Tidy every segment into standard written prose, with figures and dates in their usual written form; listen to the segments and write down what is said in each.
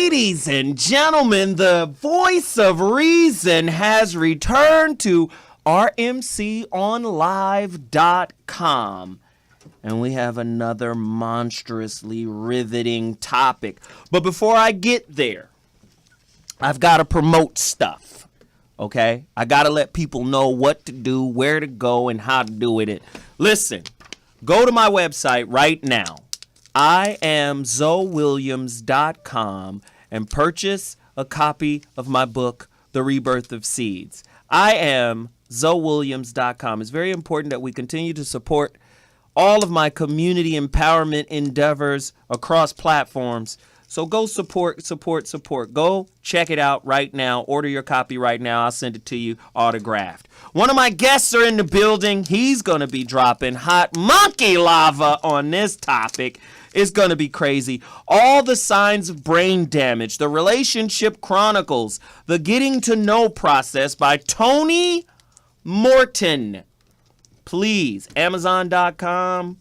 Ladies and gentlemen, the voice of reason has returned to RMCONLIVE.com. And we have another monstrously riveting topic. But before I get there, I've got to promote stuff, okay? I got to let people know what to do, where to go, and how to do it. Listen, go to my website right now. IamZoeWilliams.com and purchase a copy of my book, The Rebirth of Seeds. IamZoeWilliams.com. It's very important that we continue to support all of my community empowerment endeavors across platforms. So go support. Go check it out right now. Order your copy right now. I'll send it to you autographed. One of my guests are in the building. He's going to be dropping hot monkey lava on this topic. It's going to be crazy. All the signs of brain damage, the relationship chronicles, the getting to know process by Toni Morton. Please, Amazon.com.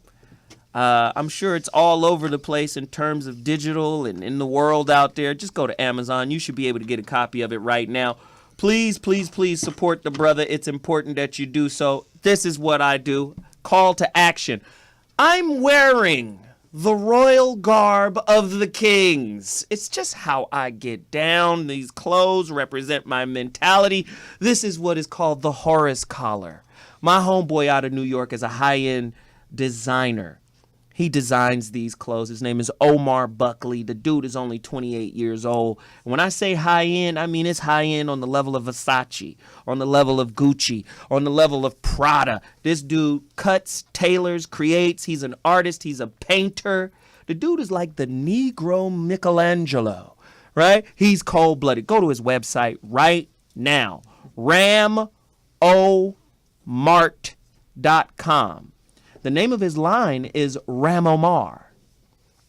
I'm sure it's all over the place in terms of digital and in the world out there. Just go to Amazon. You should be able to get a copy of it right now. Please, please, please support the brother. It's important that you do so. This is what I do. Call to action. I'm wearing the royal garb of the kings. It's just how I get down. These clothes represent my mentality. This is what is called the Horace collar. My homeboy out of New York is a high-end designer. He designs these clothes. His name is Omar Buckley. The dude is only 28 years old. When I say high-end, I mean it's high-end on the level of Versace, on the level of Gucci, on the level of Prada. This dude cuts, tailors, creates. He's an artist. He's a painter. The dude is like the Negro Michelangelo, right? He's cold-blooded. Go to his website right now, RamOMart.com. The name of his line is Ramomar.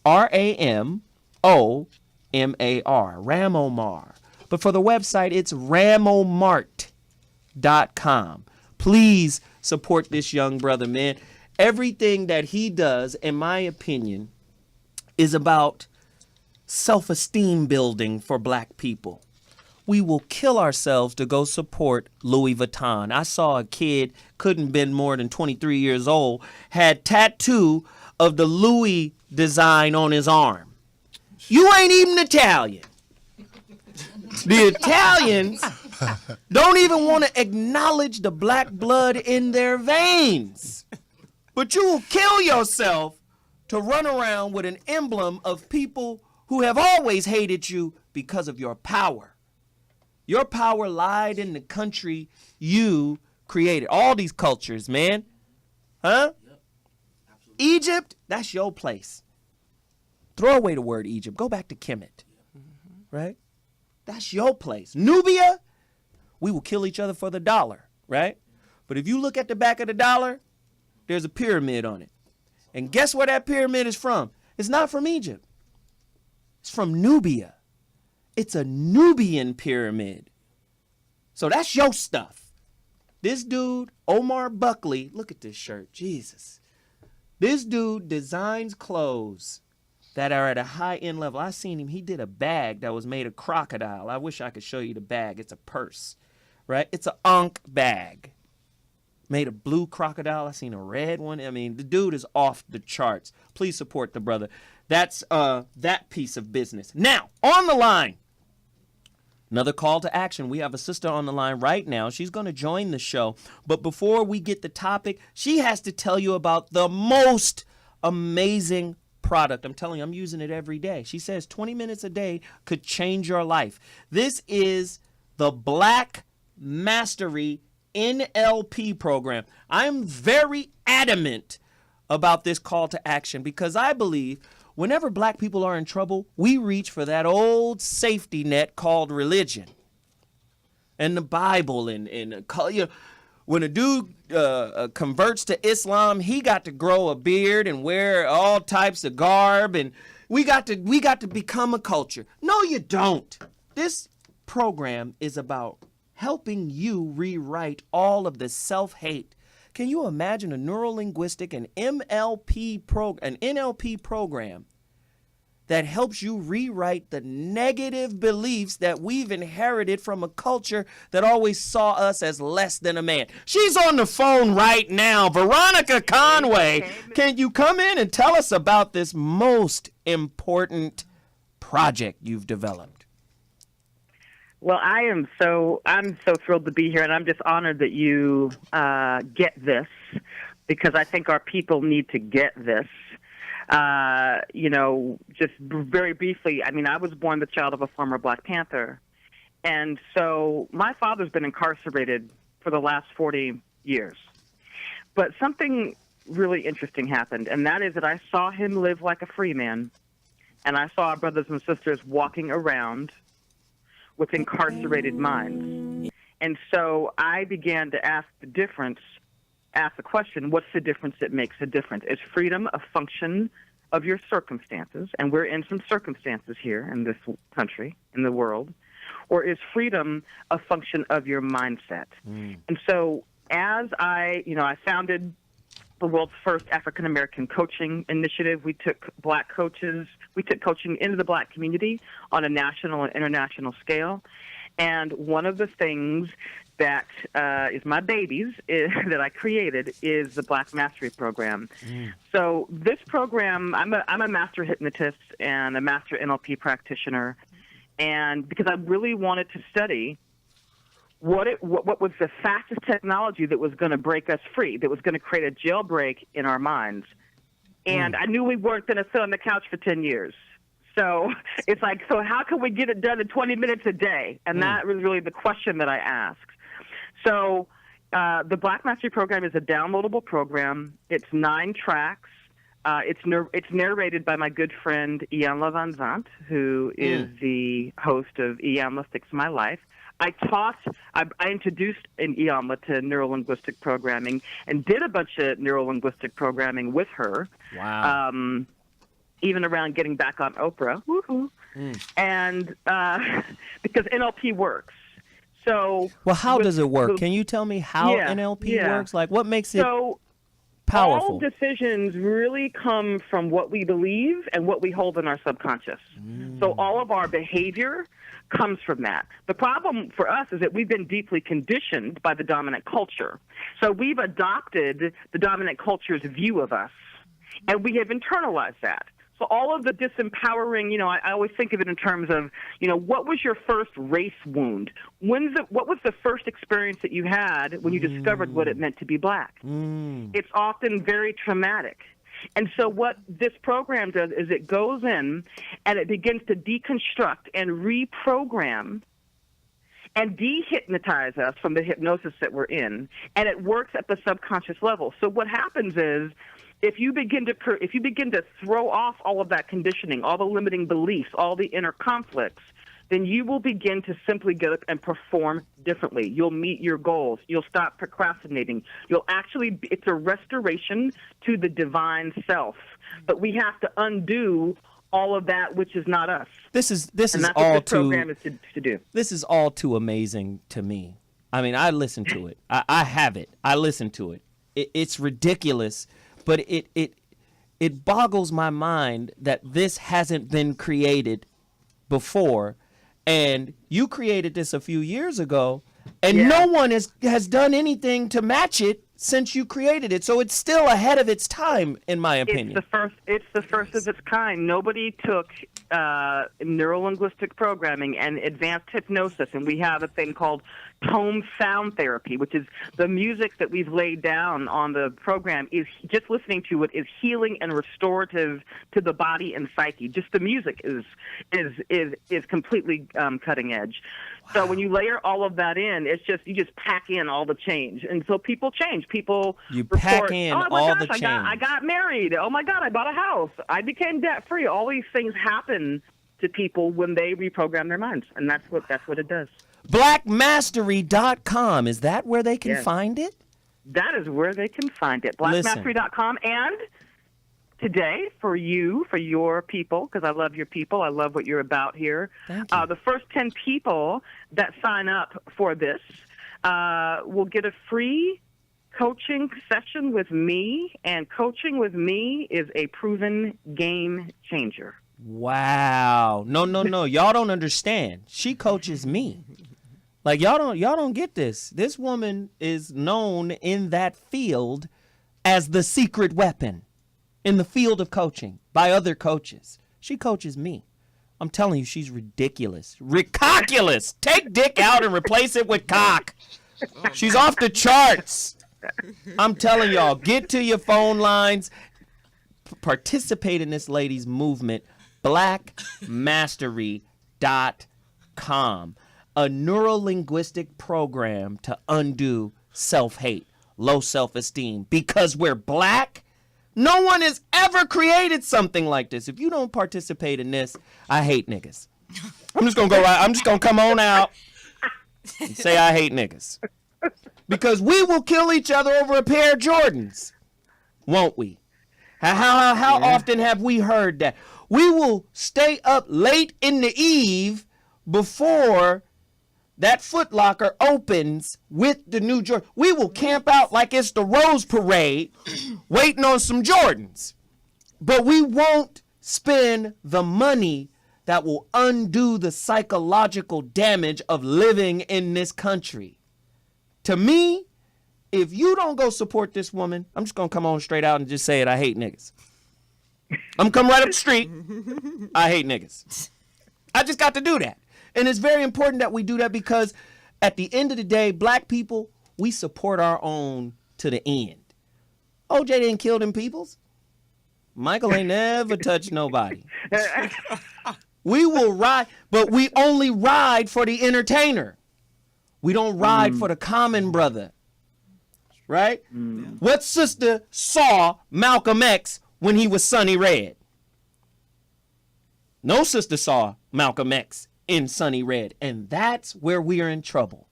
RAMOMAR. Ramomar. But for the website, it's ramomart.com. Please support this young brother, man. Everything that he does, in my opinion, is about self-esteem building for black people. We will kill ourselves to go support Louis Vuitton. I saw a kid, couldn't been more than 23 years old, had tattoo of the Louis design on his arm. You ain't even Italian. The Italians don't even want to acknowledge the black blood in their veins. But you will kill yourself to run around with an emblem of people who have always hated you because of your power. Your power lied in the country you created. All these cultures, man. Huh? Yep. Egypt, that's your place. Throw away the word Egypt. Go back to Kemet. Right? That's your place. Nubia, we will kill each other for the dollar. Right? But if you look at the back of the dollar, there's a pyramid on it. And guess where that pyramid is from? It's not from Egypt. It's from Nubia. It's a Nubian pyramid. So that's your stuff. This dude, Omar Buckley, look at this shirt, Jesus. This dude designs clothes that are at a high-end level. I seen him, he did a bag that was made of crocodile. I wish I could show you the bag. It's a purse, right? It's an Ankh bag. Made of blue crocodile. I seen a red one. I mean, the dude is off the charts. Please support the brother. That's that piece of business. Now, on the line. Another call to action. We have a sister on the line right now. She's going to join the show. But before we get the topic, she has to tell you about the most amazing product. I'm telling you, I'm using it every day. She says 20 minutes a day could change your life. This is the Black Mastery NLP program. I'm very adamant about this call to action because I believe whenever black people are in trouble, we reach for that old safety net called religion and the Bible. And you know, when a dude converts to Islam, he got to grow a beard and wear all types of garb, and we got to become a culture. No, you don't. This program is about helping you rewrite all of the self-hate. Can you imagine a neuro-linguistic and NLP program that helps you rewrite the negative beliefs that we've inherited from a culture that always saw us as less than a man. She's on the phone right now. Veronica Conway, can you come in and tell us about this most important project you've developed? Well, I'm so thrilled to be here, and I'm just honored that you get this, because I think our people need to get this. Just very briefly, I mean, I was born the child of a former Black Panther, and so my father's been incarcerated for the last 40 years. But something really interesting happened, and that is that I saw him live like a free man, and I saw our brothers and sisters walking around with incarcerated minds. And so I began to ask the question, what's the difference that makes a difference? Is freedom a function of your circumstances? And we're in some circumstances here in this country, in the world. Or is freedom a function of your mindset? And so as I founded the world's first African-American coaching initiative. We took Black coaches, we took coaching into the Black community on a national and international scale. And one of the things that is my babies that I created is the Black Mastery Program. So this program, I'm a master hypnotist and a master NLP practitioner, and because I really wanted to study what was the fastest technology that was going to break us free, that was going to create a jailbreak in our minds. And I knew we weren't going to sit on the couch for 10 years. So it's like, so how can we get it done in 20 minutes a day? And that was really the question that I asked. So the Black Mastery Program is a downloadable program. It's 9 tracks. It's narrated by my good friend Iyanla Van Zandt, who is the host of Iyanla Fix My Life. I introduced Iyanla to neuro-linguistic programming and did a bunch of neuro-linguistic programming with her. Wow. Even around getting back on Oprah. Woohoo. And because NLP works. So, well, how does it work? Can you tell me how NLP works? Like, what makes it powerful? All decisions really come from what we believe and what we hold in our subconscious. So all of our behavior comes from that. The problem for us is that we've been deeply conditioned by the dominant culture. So we've adopted the dominant culture's view of us, and we have internalized that. So all of the disempowering, I always think of it in terms of, what was your first race wound? What was the first experience that you had when you discovered what it meant to be Black? It's often very traumatic. And so what this program does is it goes in and it begins to deconstruct and reprogram and dehypnotize us from the hypnosis that we're in. And it works at the subconscious level. So what happens is, if you begin to throw off all of that conditioning, all the limiting beliefs, all the inner conflicts, then you will begin to simply get up and perform differently. You'll meet your goals. You'll stop procrastinating. It's a restoration to the divine self. But we have to undo all of that which is not us. This is what all this program is to do. This is all too amazing to me. I mean, I listen to it. I have it. I listen to it. It's ridiculous. But it boggles my mind that this hasn't been created before. And you created this a few years ago, and no one has done anything to match it since you created it. So it's still ahead of its time, in my opinion. It's the first of its kind. Nobody took neuro-linguistic programming and advanced hypnosis, and we have a thing called tone sound therapy, which is the music that we've laid down on the program. Is just listening to it is healing and restorative to the body and psyche. Just the music is completely cutting edge. Wow. So when you layer all of that in, you just pack in all the change, and so people change. People pack in all the change. I got married. Oh my God, I bought a house. I became debt free. All these things happen to people when they reprogram their minds, and that's what it does. Blackmastery.com. Is that where they can find it? That is where they can find it. Blackmastery.com. And today, for your people, because I love your people, I love what you're about here. Thank you. The first 10 people that sign up for this will get a free coaching session with me, and coaching with me is a proven game changer. Wow. No. Y'all don't understand. She coaches me. Like y'all don't get this. This woman is known in that field as the secret weapon in the field of coaching by other coaches. She coaches me. I'm telling you, she's ridiculous. Ridiculous. Take dick out and replace it with cock. She's off the charts. I'm telling y'all, get to your phone lines. Participate in this lady's movement. blackmastery.com. A neurolinguistic program to undo self-hate, low self-esteem. Because we're black, no one has ever created something like this. If you don't participate in this, I hate niggas. I'm just gonna come on out and say I hate niggas. Because we will kill each other over a pair of Jordans, won't we? How often have we heard that? We will stay up late in the eve before that Foot Locker opens with the new Jordan. We will camp out like it's the Rose Parade waiting on some Jordans. But we won't spend the money that will undo the psychological damage of living in this country. To me, if you don't go support this woman, I'm just going to come on straight out and just say it. I hate niggas. I'm come right up the street. I hate niggas. I just got to do that. And it's very important that we do that because at the end of the day, black people, we support our own to the end. OJ didn't kill them peoples. Michael ain't never touched nobody. We will ride, but we only ride for the entertainer. We don't ride for the common brother. Right? What sister saw Malcolm X when he was Sonny Red? No sister saw Malcolm X in Sonny Red. And that's where we are in trouble.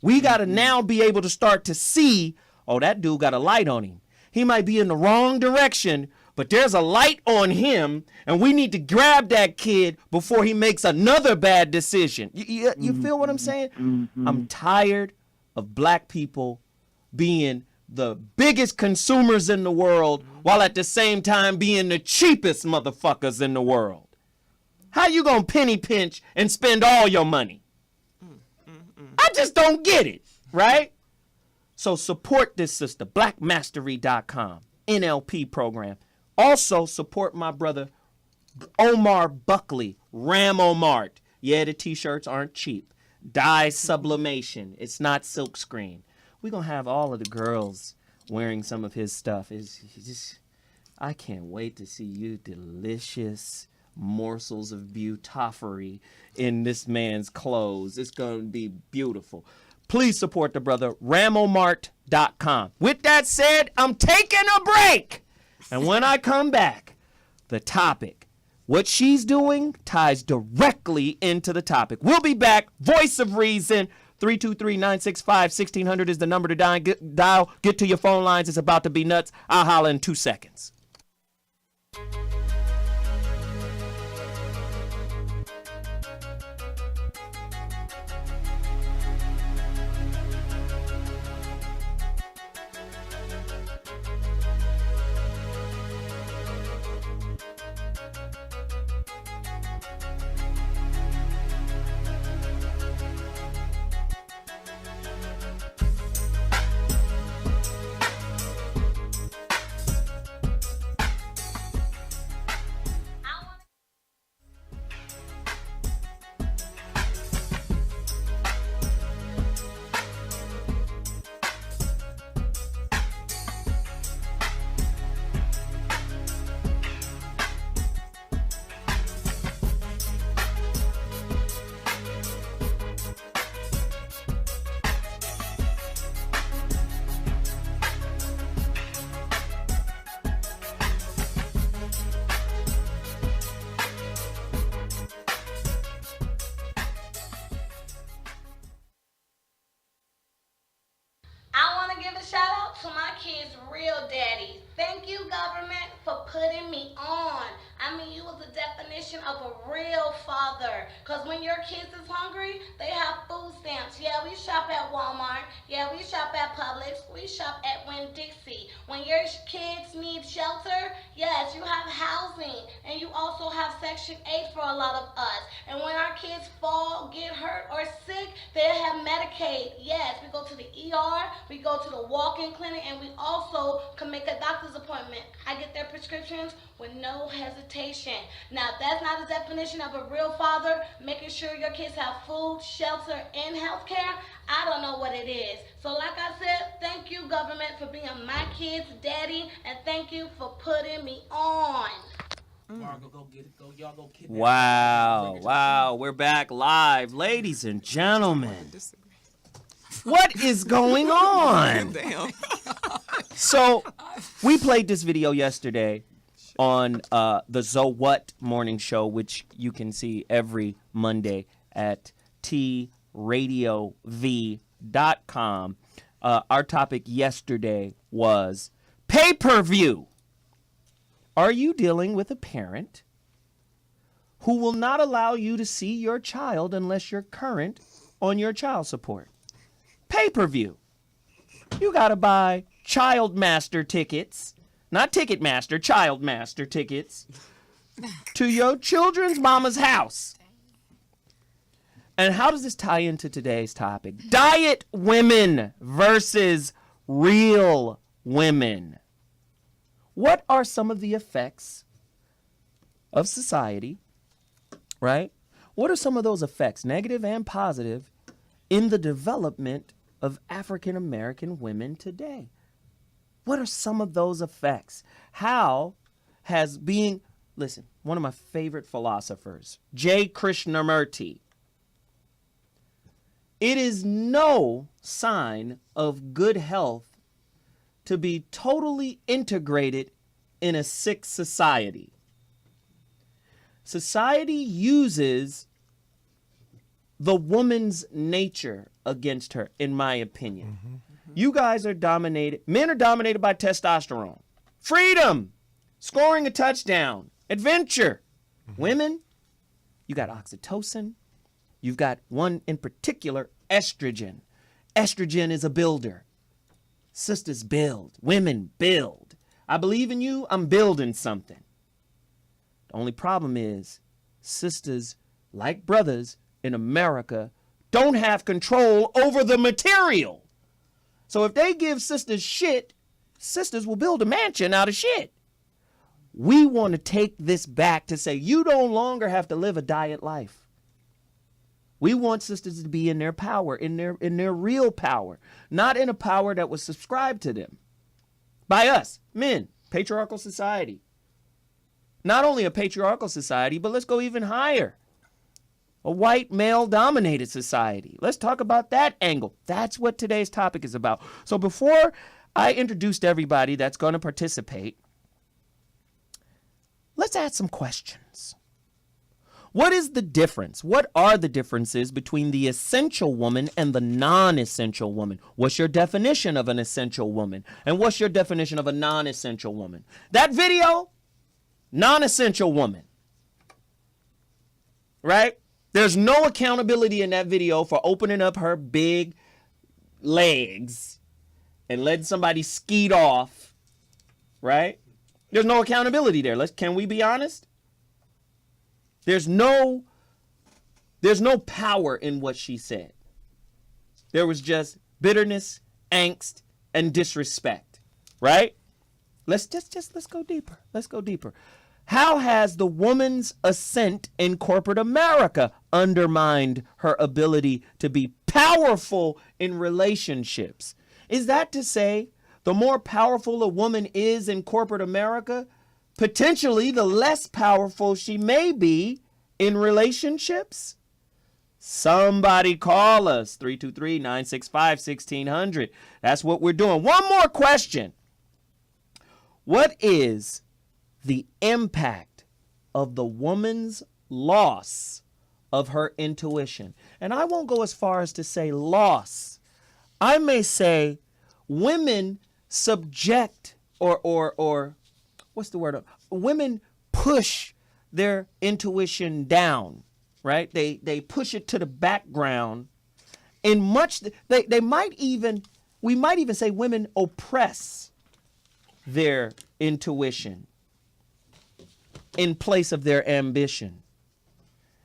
We got to now be able to start to see, oh, that dude got a light on him. He might be in the wrong direction, but there's a light on him, and we need to grab that kid before he makes another bad decision. You feel what I'm saying? I'm tired of black people being the biggest consumers in the world while at the same time being the cheapest motherfuckers in the world. How you gonna penny pinch and spend all your money? I just don't get it, right? So support this sister, blackmastery.com, NLP program. Also support my brother, Omar Buckley, Ram Omar. Yeah, the t-shirts aren't cheap. Dye sublimation. It's not silkscreen. We're going to have all of the girls wearing some of his stuff. I can't wait to see you delicious morsels of beautoffery in this man's clothes. It's going to be beautiful. Please support the brother, ramomart.com. With that said, I'm taking a break. And when I come back, the topic, what she's doing ties directly into the topic. We'll be back. Voice of Reason. 323-965-1600 is the number to dial. Get to your phone lines. It's about to be nuts. I'll holler in 2 seconds. Putting me on. I mean, you was the definition of a real father. Because when your kids is hungry, they have food stamps. Yeah, we shop at Walmart. Yeah, we shop at Publix. We shop at Winn-Dixie. When your kids need shelter, yes, you have housing. And you also have Section 8 for a lot of us. And when our kids fall, get hurt, or sick, they have Medicaid. Yes, we go to the ER, we go to the walk-in clinic, and we also can make a doctor's appointment. I get their prescriptions with no hesitation. Now, if that's not a definition of a real father, making sure your kids have food, shelter, and health care, I don't know what it is. So like I said, thank you, government, for being my kid's daddy, and thank you for putting me on. Margo, go get it. Go, y'all go kidnap it. Wow, wow, we're back live, ladies and gentlemen. What is going on? Damn. So, we played this video yesterday on the So What morning show, which you can see every Monday at tradiov.com. Our topic yesterday was pay-per-view. Are you dealing with a parent who will not allow you to see your child unless you're current on your child support? Pay-per-view. You got to buy Child Master tickets, not Ticketmaster, Child Master tickets to your children's mama's house. And how does this tie into today's topic? Diet women versus real women. What are some of the effects of society, right? What are some of those effects, negative and positive, in the development of African American women today? What are some of those effects? How has being, listen, one of my favorite philosophers, J. Krishnamurti, it is no sign of good health to be totally integrated in a sick society. Society uses the woman's nature against her, in my opinion. You guys are dominated, men are dominated by testosterone. Freedom, scoring a touchdown, adventure. Women, you got oxytocin. You've got one in particular, estrogen. Estrogen is a builder. Sisters build, women build. I believe in you, I'm building something. The only problem is sisters, like brothers in America, don't have control over the material. So if they give sisters shit, sisters will build a mansion out of shit. We want to take this back to say you no longer have to live a diet life. We want sisters to be in their power, in their real power, not in a power that was subscribed to them by us, men, patriarchal society. Not only a patriarchal society, but let's go even higher. A white male-dominated society. Let's talk about that angle. That's what today's topic is about. So before I introduce everybody that's going to participate, let's ask some questions. What is the difference? What are the differences between the essential woman and the non-essential woman? What's your definition of an essential woman? And what's your definition of a non-essential woman? That video, non-essential woman. Right? There's no accountability in that video for opening up her big legs and letting somebody skeet off. Right? There's no accountability there. Can we be honest? There's no power in what she said. There was just bitterness, angst, and disrespect, right? Let's go deeper. Let's go deeper. How has the woman's ascent in corporate America undermined her ability to be powerful in relationships? Is that to say the more powerful a woman is in corporate America, potentially the less powerful she may be in relationships? Somebody call us, 323-965-1600. That's what we're doing. One more question. What is the impact of the woman's loss of her intuition? And I won't go as far as to say loss. I may say women subject or what's the word? Women push their intuition down. right? They push it to the background. In much, they might even, we might even say women oppress their intuition in place of their ambition.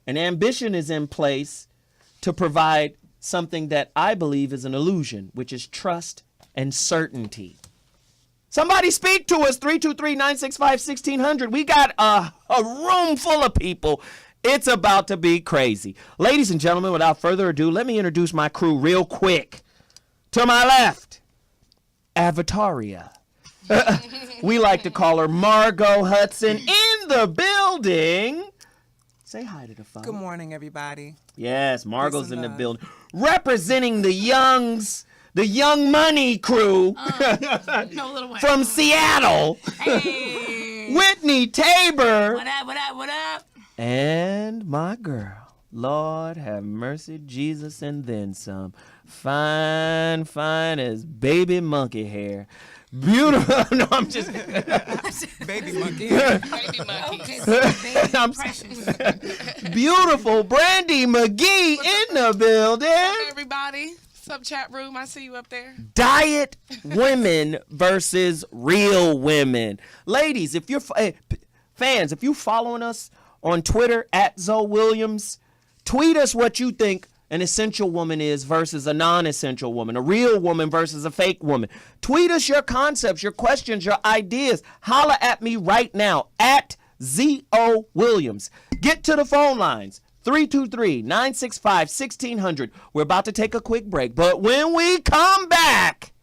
And ambition is in place to provide something that I believe is an illusion, which is trust and certainty. Somebody speak to us, 323-965-1600. We got a room full of people. It's about to be crazy. Ladies and gentlemen, without further ado, let me introduce my crew real quick. To my left, Avataria. We like to call her Margot Hudson in the building. Say hi to the phone. Good morning, everybody. Yes, Margot's Peace in and the love. building. Representing the Youngs, the Young Money crew No, Little Wayne. from Seattle. Hey. Whitney Tabor. What up, what up, what up? And my girl, Lord have mercy, Jesus, and then some. Fine as baby monkey hair. Beautiful. No, I'm just. Baby monkey. Baby monkey. Okay, so baby I'm precious. Beautiful Brandy McGee in the building. Hey, everybody. Sub chat room, I see you up there. Diet women versus real women. Ladies, if you're fans, if you're following us on Twitter at Zoe Williams, tweet us what you think an essential woman is versus a non-essential woman, a real woman versus a fake woman. Tweet us your concepts, your questions, your ideas. Holla at me right now at Z.O. Williams. Get to the phone lines. 323-965-1600. We're about to take a quick break, but when we come back,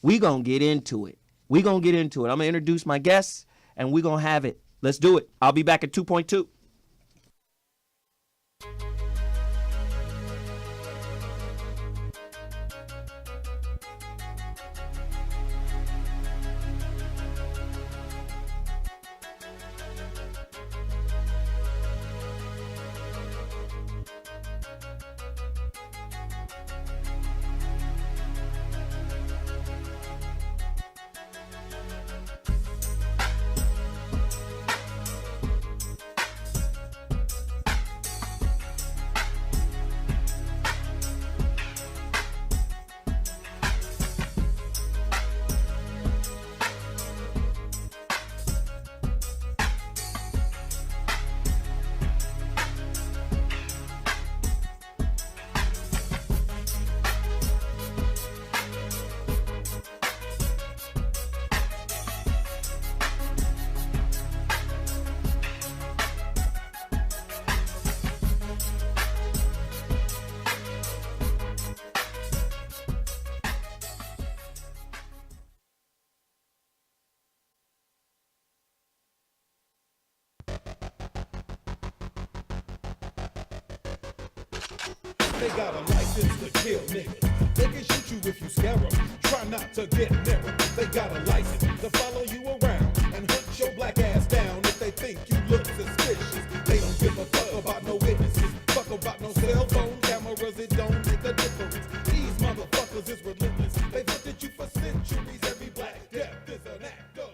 we gonna get into it. I'm gonna introduce my guests, and we gonna have it. Let's do it. I'll be back at 2.2. They got a license to kill niggas. They can shoot you if you scare them. Try not to get near them. They got a license to follow you around and hunt your black ass down if they think you look suspicious. They don't give a fuck about no witnesses. Fuck about no cell phone cameras. It don't make a difference. These motherfuckers is relentless. They've looked at you for centuries. Every black death is an act of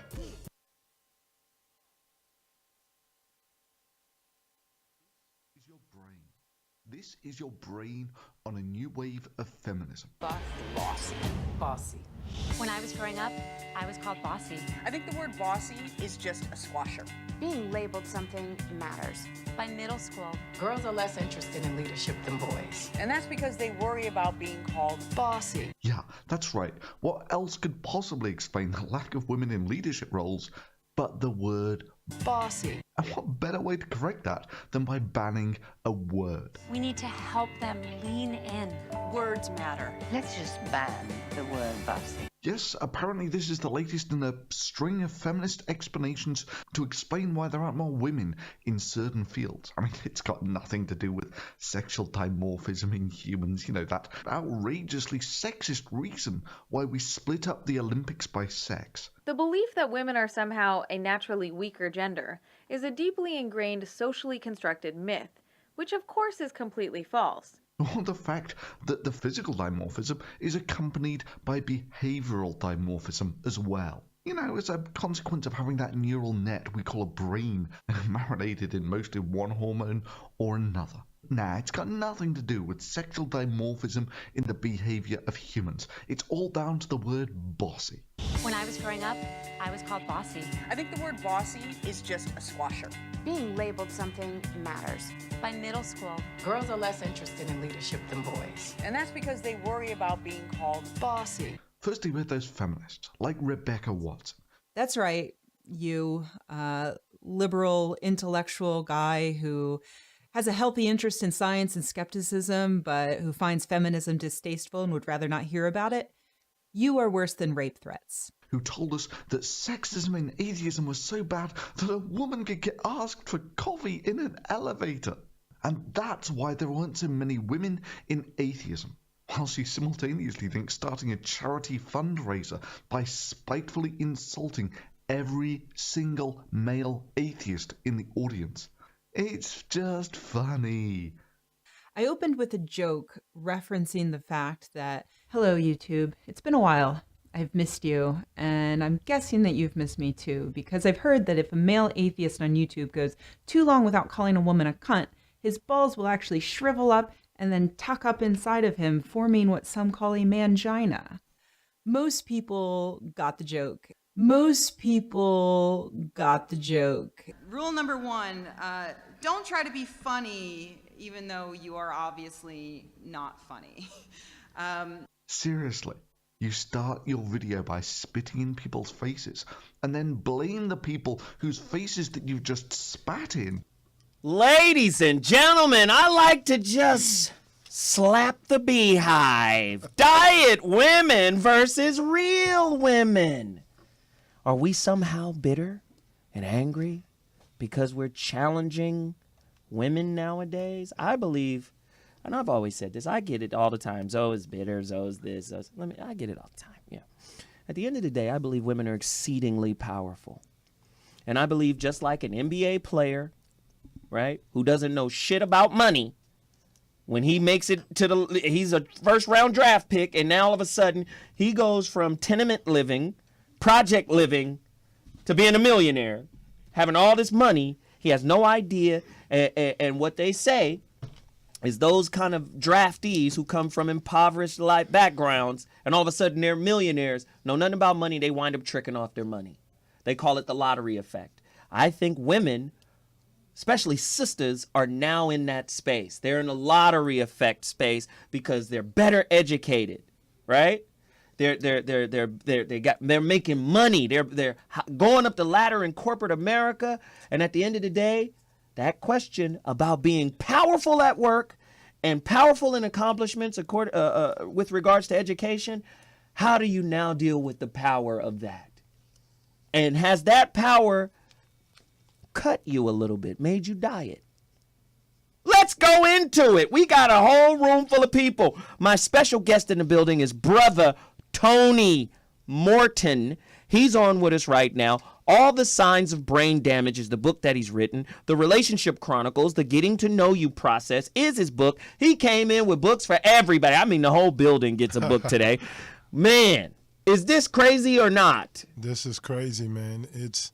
Your brain. This is your brain on a new wave of feminism. Bossy. When I was growing up, I was called bossy. I think the word bossy is just a squasher. Being labeled something matters. By middle school, Girls are less interested in leadership than boys. And that's because they worry about being called Bossy. Yeah, that's right. What else could possibly explain the lack of women in leadership roles but the word Bossy. And what better way to correct that than by banning a word? we need to help them lean in. words matter. Let's just ban the word bossy. Yes, apparently this is the latest in a string of feminist explanations to explain why there aren't more women in certain fields. I mean, it's got nothing to do with sexual dimorphism in humans, that outrageously sexist reason why we split up the Olympics by sex. The belief that women are somehow a naturally weaker gender is a deeply ingrained socially constructed myth, which of course is completely false. Or the fact that the physical dimorphism is accompanied by behavioral dimorphism as well. You know, as a consequence of having that neural net we call a brain marinated in mostly one hormone or another. Nah, it's got nothing to do with sexual dimorphism in the behavior of humans. It's all down to the word bossy. When I was growing up, I was called bossy. I think the word bossy is just a squasher. Being labeled something matters. By middle school, Girls are less interested in leadership than boys. And that's because they worry about being called Bossy. Firstly, with those feminists, like Rebecca Watson. That's right, you liberal, intellectual guy who has a healthy interest in science and skepticism, but who finds feminism distasteful and would rather not hear about it. You are worse than rape threats. Who told us that sexism and atheism was so bad that a woman could get asked for coffee in an elevator. And that's why there weren't so many women in atheism. While she simultaneously thinks starting a charity fundraiser by spitefully insulting every single male atheist in the audience. It's just funny. I opened with a joke referencing the fact that, hello YouTube, it's been a while. I've missed you, and I'm guessing that you've missed me too, because I've heard that if a male atheist on YouTube goes too long without calling a woman a cunt, his balls will actually shrivel up and then tuck up inside of him, forming what some call a mangina. Most people got the joke. Most people got the joke. Rule number 1, don't try to be funny, even though you are obviously not funny. Seriously, you start your video by spitting in people's faces and then blame the people whose faces that you've just spat in. Ladies and gentlemen, I like to just slap the beehive. Diet women versus real women. Are we somehow bitter and angry because we're challenging women nowadays? I believe, and I've always said this, I get it all the time. Zoe's bitter, Zoe's this, Zoe's, I get it all the time, yeah. At the end of the day, I believe women are exceedingly powerful. And I believe just like an NBA player, right, who doesn't know shit about money, when he makes it to he's a first round draft pick, and now all of a sudden he goes from tenement living, project living, to being a millionaire, having all this money. He has no idea, and what they say is those kind of draftees who come from impoverished life backgrounds, and all of a sudden they're millionaires, know nothing about money, they wind up tricking off their money. They call it the lottery effect. I think women, especially sisters, are now in that space. They're in the lottery effect space because they're better educated, right? They're making money. They're going up the ladder in corporate America. And at the end of the day, that question about being powerful at work and powerful in accomplishments with regards to education, how do you now deal with the power of that? And has that power cut you a little bit, made you diet? Let's go into it. We got a whole room full of people. My special guest in the building is Brother Tony Morton. He's on with us right now. All the Signs of Brain Damage is the book that he's written. The Relationship Chronicles, the Getting to Know You Process is his book. He came in with books for everybody. I mean, the whole building gets a book today. Man, is this crazy or not? This is crazy, man. It's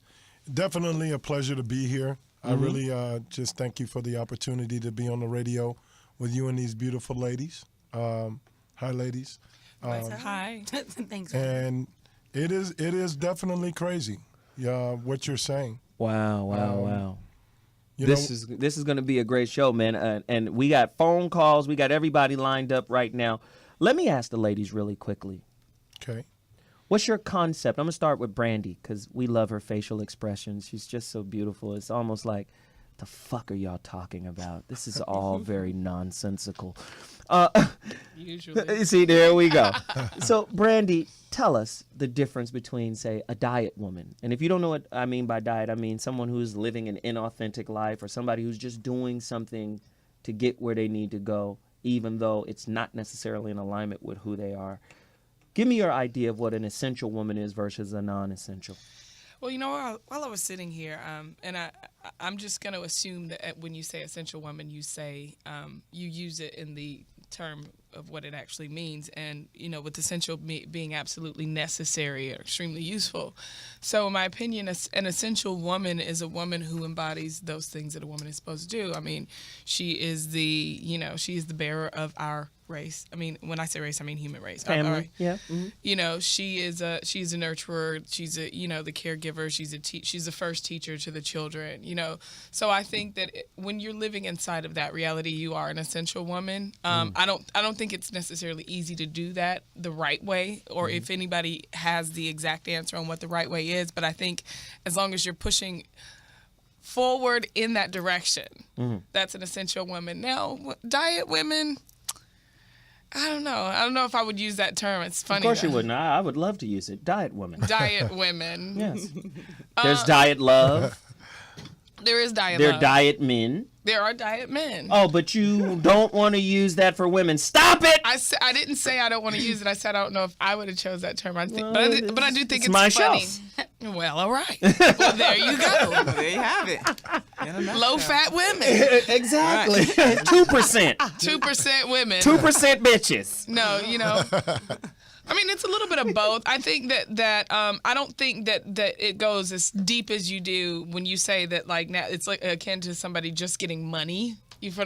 definitely a pleasure to be here. I really just thank you for the opportunity to be on the radio with you and these beautiful ladies. Hi, ladies. Hi. Thanks. And it is definitely crazy. What you're saying. Wow. This is going to be a great show, man. And we got phone calls. We got everybody lined up right now. Let me ask the ladies really quickly. Okay. What's your concept? I'm going to start with Brandy because we love her facial expressions. She's just so beautiful. It's almost like, the fuck are y'all talking about? This is all very nonsensical. Usually. See, there we go. So, Brandy, tell us the difference between, say, a diet woman. And if you don't know what I mean by diet, I mean someone who's living an inauthentic life or somebody who's just doing something to get where they need to go, even though it's not necessarily in alignment with who they are. Give me your idea of what an essential woman is versus a non-essential. Well, you know, while I was sitting here, and I'm just going to assume that when you say essential woman, you say you use it in the term of what it actually means, and with essential being absolutely necessary or extremely useful. So in my opinion, an essential woman is a woman who embodies those things that a woman is supposed to do. I mean, she is the bearer of our race. I mean, when I say race, I mean human race. Family. Yeah. Mm-hmm. She's a nurturer. She's the caregiver. She's the first teacher to the children. So I think that when you're living inside of that reality, you are an essential woman. I don't think it's necessarily easy to do that the right way, or if anybody has the exact answer on what the right way is. But I think as long as you're pushing forward in that direction, that's an essential woman. Now, diet women, I don't know. I don't know if I would use that term. It's funny. Of course you wouldn't. I would love to use it. Diet women. Diet women. Yes. There's diet love. There is diet love. There are diet men. There are diet men. Oh, but you don't want to use that for women. Stop it! I didn't say I don't want to use it. I said I don't know if I would have chose that term. But I do think it's my funny. Show. Well, all right. Well, there you go. There you have it. Low-fat women. Exactly. 2%. 2% women. 2% bitches. No, I mean, it's a little bit of both. I think that I don't think that it goes as deep as you do when you say that, like, now it's like akin to somebody just getting money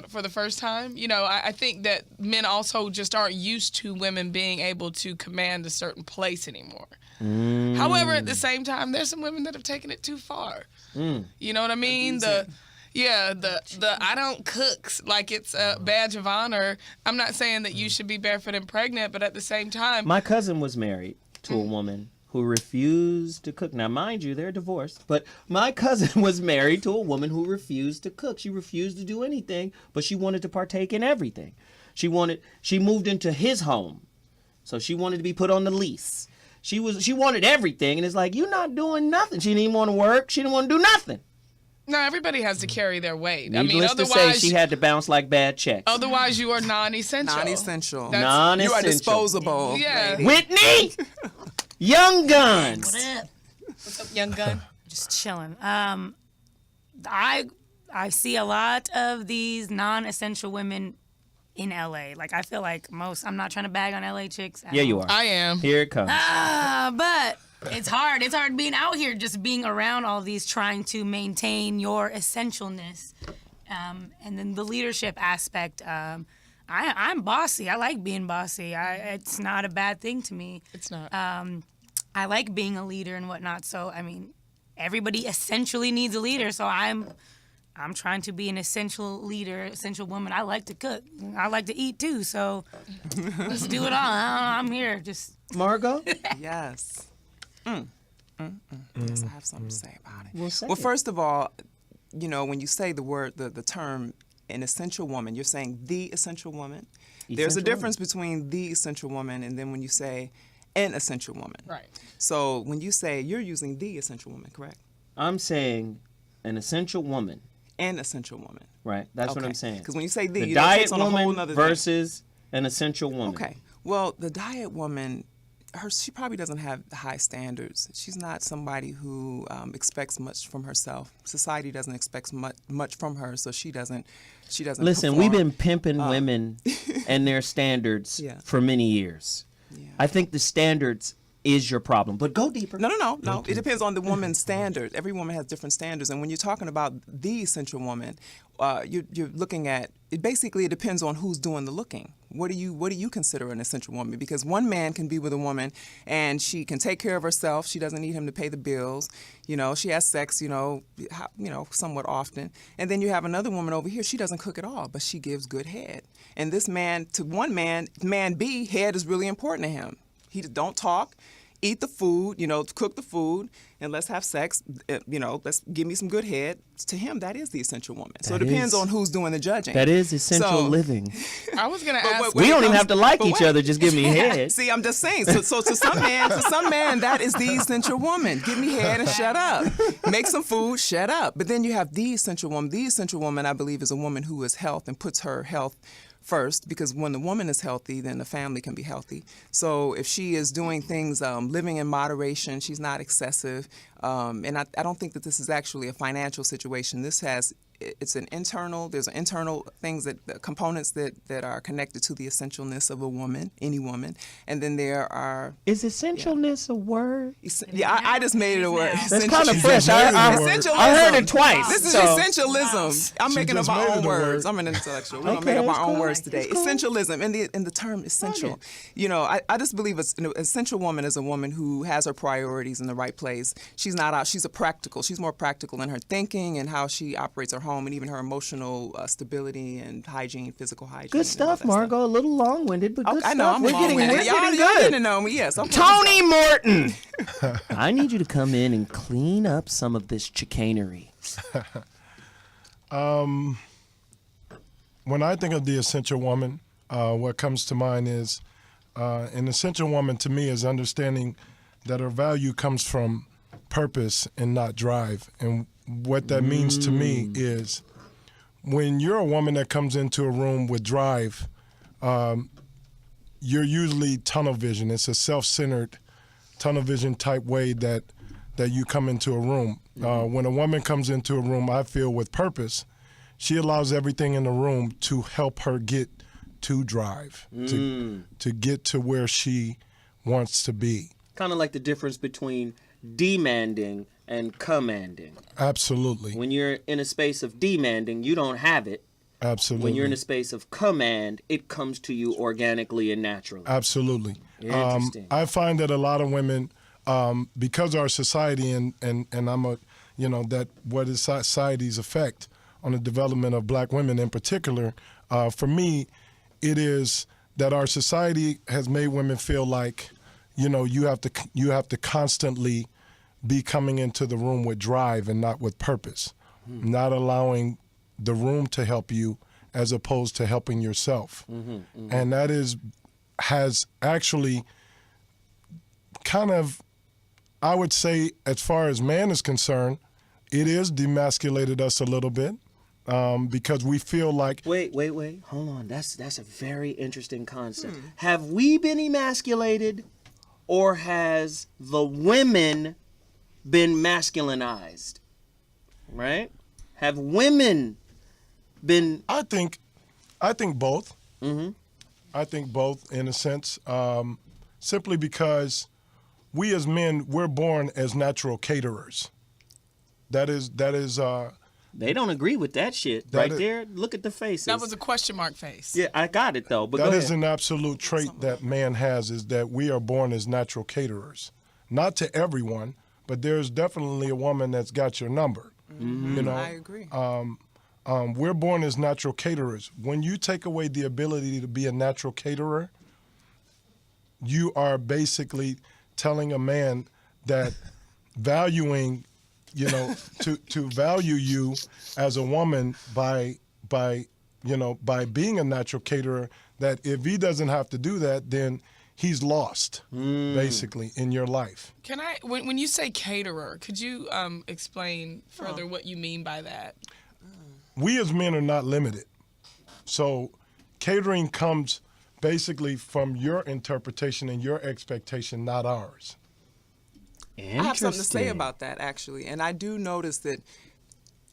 for the first time. I think that men also just aren't used to women being able to command a certain place anymore. However, at the same time, there's some women that have taken it too far. You know what I mean? The I don't cook like it's a badge of honor. I'm not saying that you should be barefoot and pregnant, but at the same time, my cousin was married to a woman who refused to cook. Now, mind you, they're divorced, but my cousin was married to a woman who refused to cook. She refused to do anything, but she wanted to partake in everything. She moved into his home, so she wanted to be put on the lease. She wanted everything, and it's like, you're not doing nothing. She didn't even want to work. She didn't want to do nothing. No, everybody has to carry their weight. Needless to say, she had to bounce like bad checks. Otherwise, you are non-essential. Non-essential. Non-essential. You are disposable. Yeah. Lady. Whitney! Young Guns. What up? What's up, young gun? Just chilling. I see a lot of these non-essential women in LA. Like, I feel like I'm not trying to bag on LA chicks. Yeah, you are. I am. Here it comes. But it's hard. It's hard being out here, just being around all these, trying to maintain your essentialness. And then the leadership aspect. I'm bossy. I like being bossy. It's not a bad thing to me. It's not. I like being a leader and whatnot. So, I mean, everybody essentially needs a leader. So I'm trying to be an essential leader, essential woman. I like to cook. I like to eat too. So let's do it all. I'm here. Just Margot? Yes. Yes, I have something to say about it. Well, first of all, when you say the word, the term an essential woman, you're saying the essential woman. There's a difference between the essential woman and then when you say an essential woman. Right. So when you say, you're using the essential woman, correct? I'm saying an essential woman. An essential woman. Right. That's what I'm saying. Because when you say the you diet on a whole woman nother versus an essential woman. Okay. Well, the diet woman, she probably doesn't have high standards. She's not somebody who expects much from herself. Society doesn't expect much from her, so she doesn't. Listen, perform. we've been pimping women and their standards for many years. Yeah. I think the standards is your problem, but go deeper. No. It depends on the woman's standard. Every woman has different standards, and when you're talking about the essential woman, you're looking at it. Basically, it depends on who's doing the looking. What do you consider an essential woman? Because one man can be with a woman and she can take care of herself. She doesn't need him to pay the bills. She has sex, somewhat often. And then you have another woman over here. She doesn't cook at all, but she gives good head. And this man, to one man, man B, head is really important to him. He don't talk. Eat the food, cook the food, and let's have sex. Let's give me some good head. To him, that is the essential woman. So it depends on who's doing the judging. That is essential living. I was gonna ask. We don't even have to like each other. Just give me head. See, I'm just saying. So to some man, that is the essential woman. Give me head and shut up. Make some food, shut up. But then you have the essential woman. The essential woman, I believe, is a woman who is health and puts her health first, because when the woman is healthy, then the family can be healthy. So if she is doing things, living in moderation, she's not excessive, and I don't think that this is actually a financial situation. This has it's an internal. There's internal things the components that are connected to the essentialness of a woman, any woman, and then there are. Is essentialness a word? Yeah, I just made it a word. That's kind of fresh. I heard it twice. This is so. essentialism. I'm making up my own words. I'm an intellectual. We're gonna make up our own words today. Cool. Essentialism, and the term essential. You know, I just believe an essential woman is a woman who has her priorities in the right place. She's not out. She's she's more practical in her thinking and how she operates her home, and even her emotional stability and hygiene, physical hygiene. Good stuff, Margot. A little long-winded, but good I know, stuff. I'm We're getting long-winded. Y'all good. getting to know me, yes. Tony Morton! I need you to come in and clean up some of this chicanery. When I think of the essential woman, what comes to mind is an essential woman to me is understanding that her value comes from purpose and not drive. And what that means to me is when you're a woman that comes into a room with drive, you're usually tunnel vision. It's a self-centered tunnel vision type way that you come into a room. When a woman comes into a room, I feel with purpose, she allows everything in the room to help her get to drive, to get to where she wants to be. Kind of like the difference between demanding and commanding. Absolutely. When you're in a space of demanding, you don't have it. Absolutely. When you're in a space of command, it comes to you organically and naturally. Absolutely. Interesting. I find that a lot of women, because our society and I'm that what is society's effect on the development of black women in particular, for me, it is that our society has made women feel like, you have to constantly be coming into the room with drive and not with purpose, not allowing the room to help you as opposed to helping yourself. And that has actually kind of, I would say, as far as man is concerned, it is demasculated us a little bit because we feel like... Wait. Hold on. That's a very interesting concept. Have we been emasculated or has the women been masculinized? Right? Have women been... I think both. I think both in a sense, simply because we as men, we're born as natural caterers. That is. They don't agree with that shit there. Look at the faces. That was a question mark face. Yeah, I got it though. But that go is ahead. an absolute trait that man has, is that we are born as natural caterers. Not to everyone, but there's definitely a woman that's got your number. I agree. We're born as natural caterers. When you take away the ability to be a natural caterer, you are basically telling a man that valuing, to value you as a woman by being a natural caterer, that if he doesn't have to do that, then he's lost, basically, in your life. Can I, when you say caterer, could you explain further what you mean by that? We as men are not limited. So catering comes basically from your interpretation and your expectation, not ours. I have something to say about that, actually. And I do notice that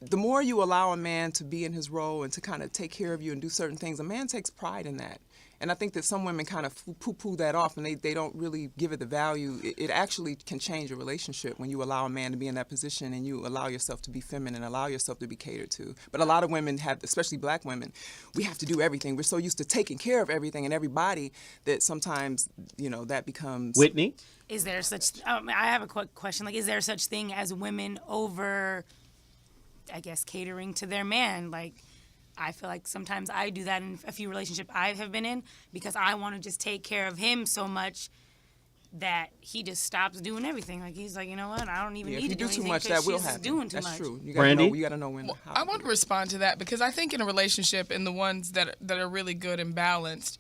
the more you allow a man to be in his role and to kind of take care of you and do certain things, a man takes pride in that. And I think that some women kind of poo-poo that off and they don't really give it the value. It actually can change a relationship when you allow a man to be in that position and you allow yourself to be feminine, allow yourself to be catered to. But a lot of women have, especially black women, we have to do everything. We're so used to taking care of everything and everybody that sometimes, that becomes... Whitney? Is there such... I have a quick question. Is there such thing as women over, I guess, catering to their man? I feel like sometimes I do that in a few relationships I have been in because I want to just take care of him so much that he just stops doing everything. He's like, you know what? I don't even need to do anything because she's just doing too much. That's true. You gotta know when. I want to respond to that because I think in a relationship and the ones that are really good and balanced,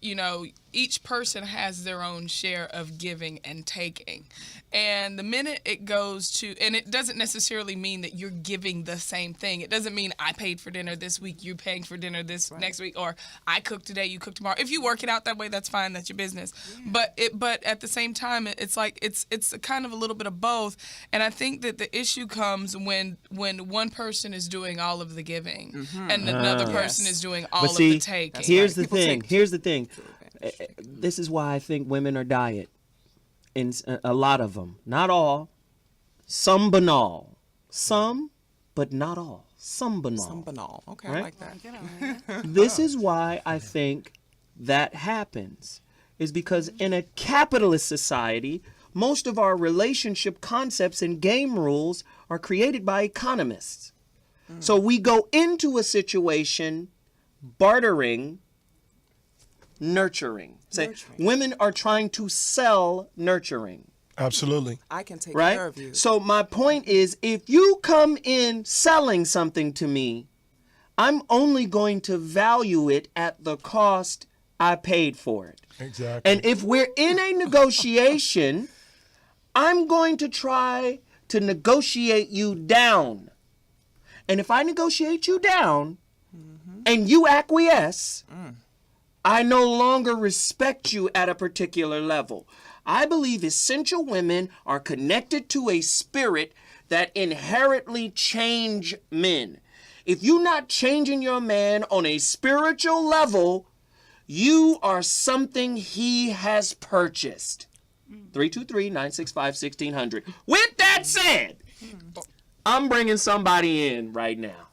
each person has their own share of giving and taking. And the minute it goes to, and it doesn't necessarily mean that you're giving the same thing. It doesn't mean I paid for dinner this week, you're paying for dinner this next week, or I cook today, you cook tomorrow. If you work it out that way, that's fine, that's your business. But at the same time, it's like it's kind of a little bit of both. And I think that the issue comes when one person is doing all of the giving and another person is doing all of the taking. Here's the thing. Here's the thing. This is why I think women are diet. In a lot of them, not all, some banal, some, but not all, some banal. Some banal. Okay, right? I like that. This is why I think that happens, is because in a capitalist society, most of our relationship concepts and game rules are created by economists. So we go into a situation bartering, nurturing. Say, women are trying to sell nurturing. Absolutely. I can take right? care of you. So my point is, if you come in selling something to me, I'm only going to value it at the cost I paid for it. Exactly. And if we're in a negotiation, I'm going to try to negotiate you down. And if I negotiate you down and you acquiesce, I no longer respect you at a particular level. I believe essential women are connected to a spirit that inherently change men. If you're not changing your man on a spiritual level, you are something he has purchased. 323-965-1600. With that said, I'm bringing somebody in right now.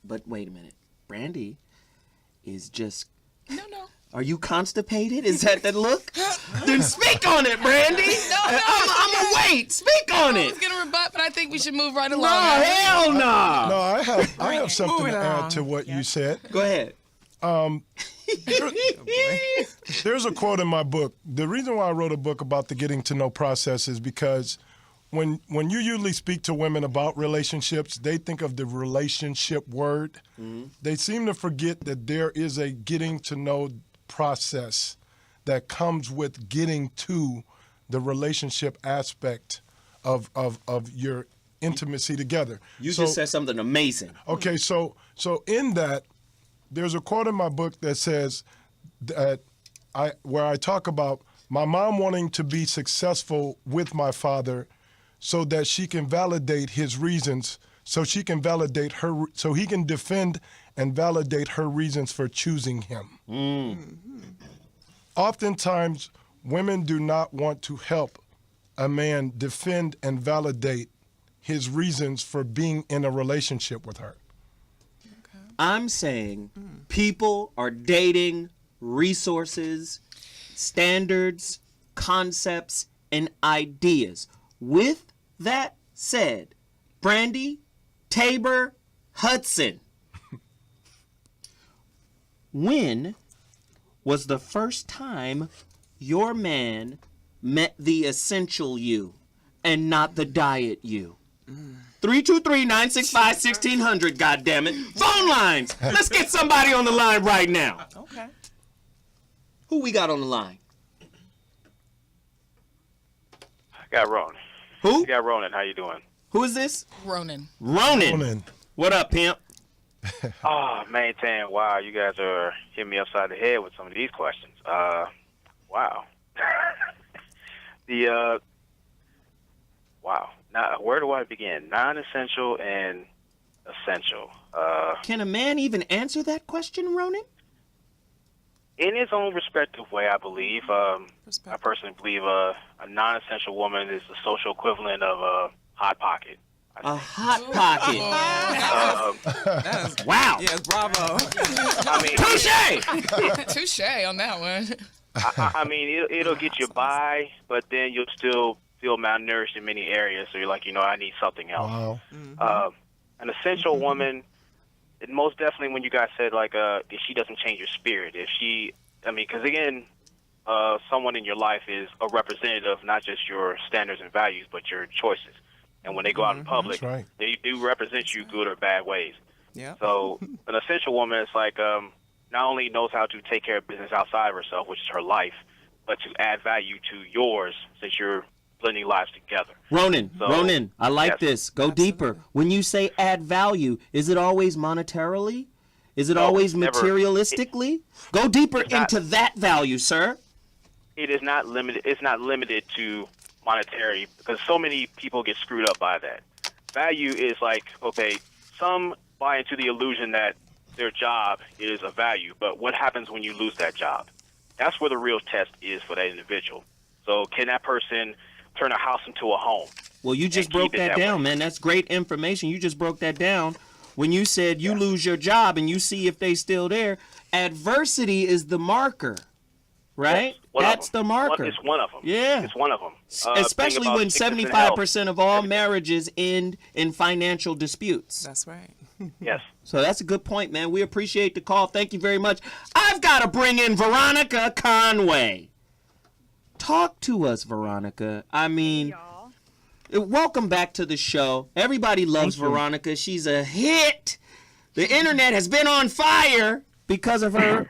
But wait a minute. Brandy is just... No. Are you constipated? Is that the look? Then speak on it, Brandy. No. I'm going to wait. Speak on I it. was going to rebut, but I think we should move right along. No, hell no. No, I have something to add to what you said. Go ahead. There's a quote in my book. The reason why I wrote a book about the getting to know process is because when you usually speak to women about relationships, they think of the relationship word. They seem to forget that there is a getting to know process that comes with getting to the relationship aspect of your intimacy together. You just said something amazing. Okay, so in that, there's a quote in my book that says that where I talk about my mom wanting to be successful with my father so that she can validate his reasons, so she can validate her, so he can defend and validate her reasons for choosing him. Oftentimes, women do not want to help a man defend and validate his reasons for being in a relationship with her. I'm saying people are dating resources, standards, concepts, and ideas. With that said, Brandy, Tabor, Hudson, when was the first time your man met the essential you and not the diet you? 323-965-1600, goddammit. Phone lines. Let's get somebody on the line right now. Okay. Who we got on the line? I got Ronan. Who? You got Ronan. How you doing? Who is this? Ronan. Ronan. What up, pimp? Oh, man, wow, you guys are hitting me upside the head with some of these questions. Wow. Wow. Now, where do I begin? Non-essential and essential. Can a man even answer that question, Ronan? In his own respective way, I believe. I personally believe a non-essential woman is the social equivalent of a Hot Pocket. A Hot Pocket. Wow. Yes, bravo. I mean, Touche on that one. I mean, it'll get you by, but then you'll still feel malnourished in many areas. So you're like, I need something else. Wow. An essential woman, and most definitely when you guys said, like, if she doesn't change your spirit, because again, someone in your life is a representative, not just your standards and values, but your choices. And when they go out in public, they do represent you good or bad ways. Yeah. So an essential woman is like, not only knows how to take care of business outside of herself, which is her life, but to add value to yours since you're blending lives together. Ronan, I like yes. this. Go deeper. When you say add value, is it always monetarily? Is it No, always never. materialistically? Go deeper It's not- into that value, sir. It is not limited. It's not limited to monetary because so many people get screwed up by that. Value is like, okay, some buy into the illusion that their job is a value, but what happens when you lose that job? That's where the real test is for that individual. So can that person turn a house into a home? Well, you just and broke keep it that that down, way? man. That's great information. You just broke that down. When you said you lose your job and you see if they still there, adversity is the marker, right? One of That's them. the marker. It's one of them. Yeah. It's one of them. Especially when 75% of all marriages end in financial disputes. That's right. Yes. So that's a good point, man. We appreciate the call. Thank you very much. I've got to bring in Veronica Conway. Talk to us, Veronica. I mean, welcome back to the show. Everybody loves Veronica. She's a hit. The internet has been on fire because of her,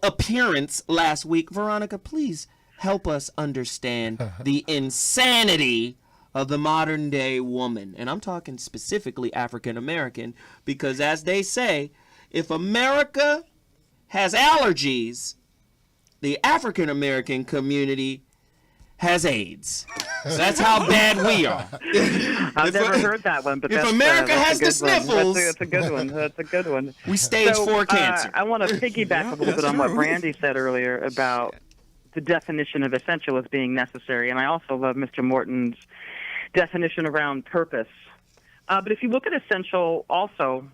appearance last week. Veronica, please help us understand the insanity of the modern day woman. And I'm talking specifically African American because, as they say, if America has allergies, the African American community has AIDS. That's how bad we are. I've never heard that one, but if that's, America has the that's a good one. sniffles, That's a good one. That's a good one. We stage 4 cancer. I want to piggyback a little bit on what Brandy said earlier about the definition of essential as being necessary, and I also love Mr. Morton's definition around purpose. But if you look at essential also,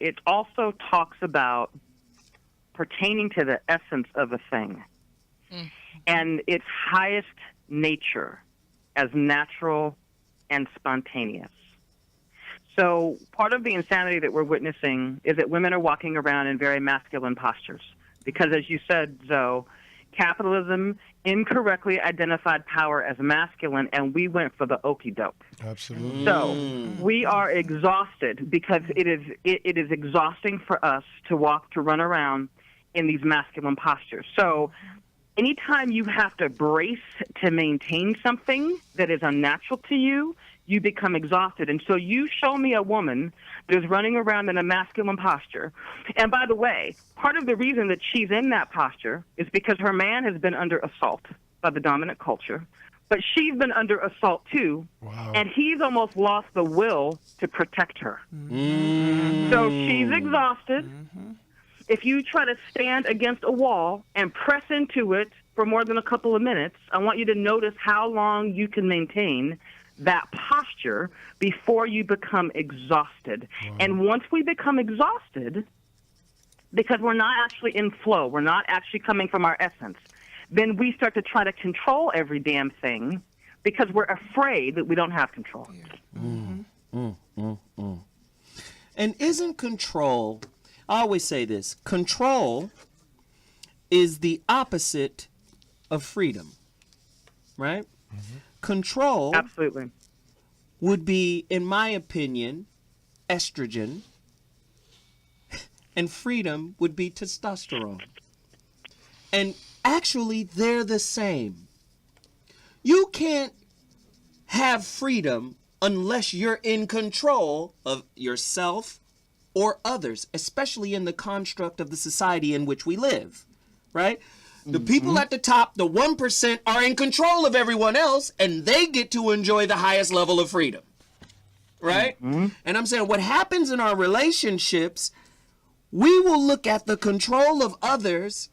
it also talks about pertaining to the essence of a thing and its highest nature as natural and spontaneous. So part of the insanity that we're witnessing is that women are walking around in very masculine postures because, as you said, Zoe, capitalism incorrectly identified power as masculine, and we went for the okey doke. Absolutely. So we are exhausted because it is exhausting for us to run around in these masculine postures. So anytime you have to brace to maintain something that is unnatural to you, you become exhausted. And so you show me a woman that's running around in a masculine posture. And by the way, part of the reason that she's in that posture is because her man has been under assault by the dominant culture. But she's been under assault too. Wow. And he's almost lost the will to protect her. So she's exhausted. If you try to stand against a wall and press into it for more than a couple of minutes, I want you to notice how long you can maintain that posture before you become exhausted. And once we become exhausted, because we're not actually in flow, we're not actually coming from our essence, then we start to try to control every damn thing because we're afraid that we don't have control. And isn't control, I always say this, control is the opposite of freedom, right? Control absolutely would be, in my opinion, estrogen, and freedom would be testosterone. And actually, they're the same. You can't have freedom unless you're in control of yourself or others, especially in the construct of the society in which we live, right? The people at the top, the 1%, are in control of everyone else, and they get to enjoy the highest level of freedom, right? And I'm saying what happens in our relationships, we will look at the control of others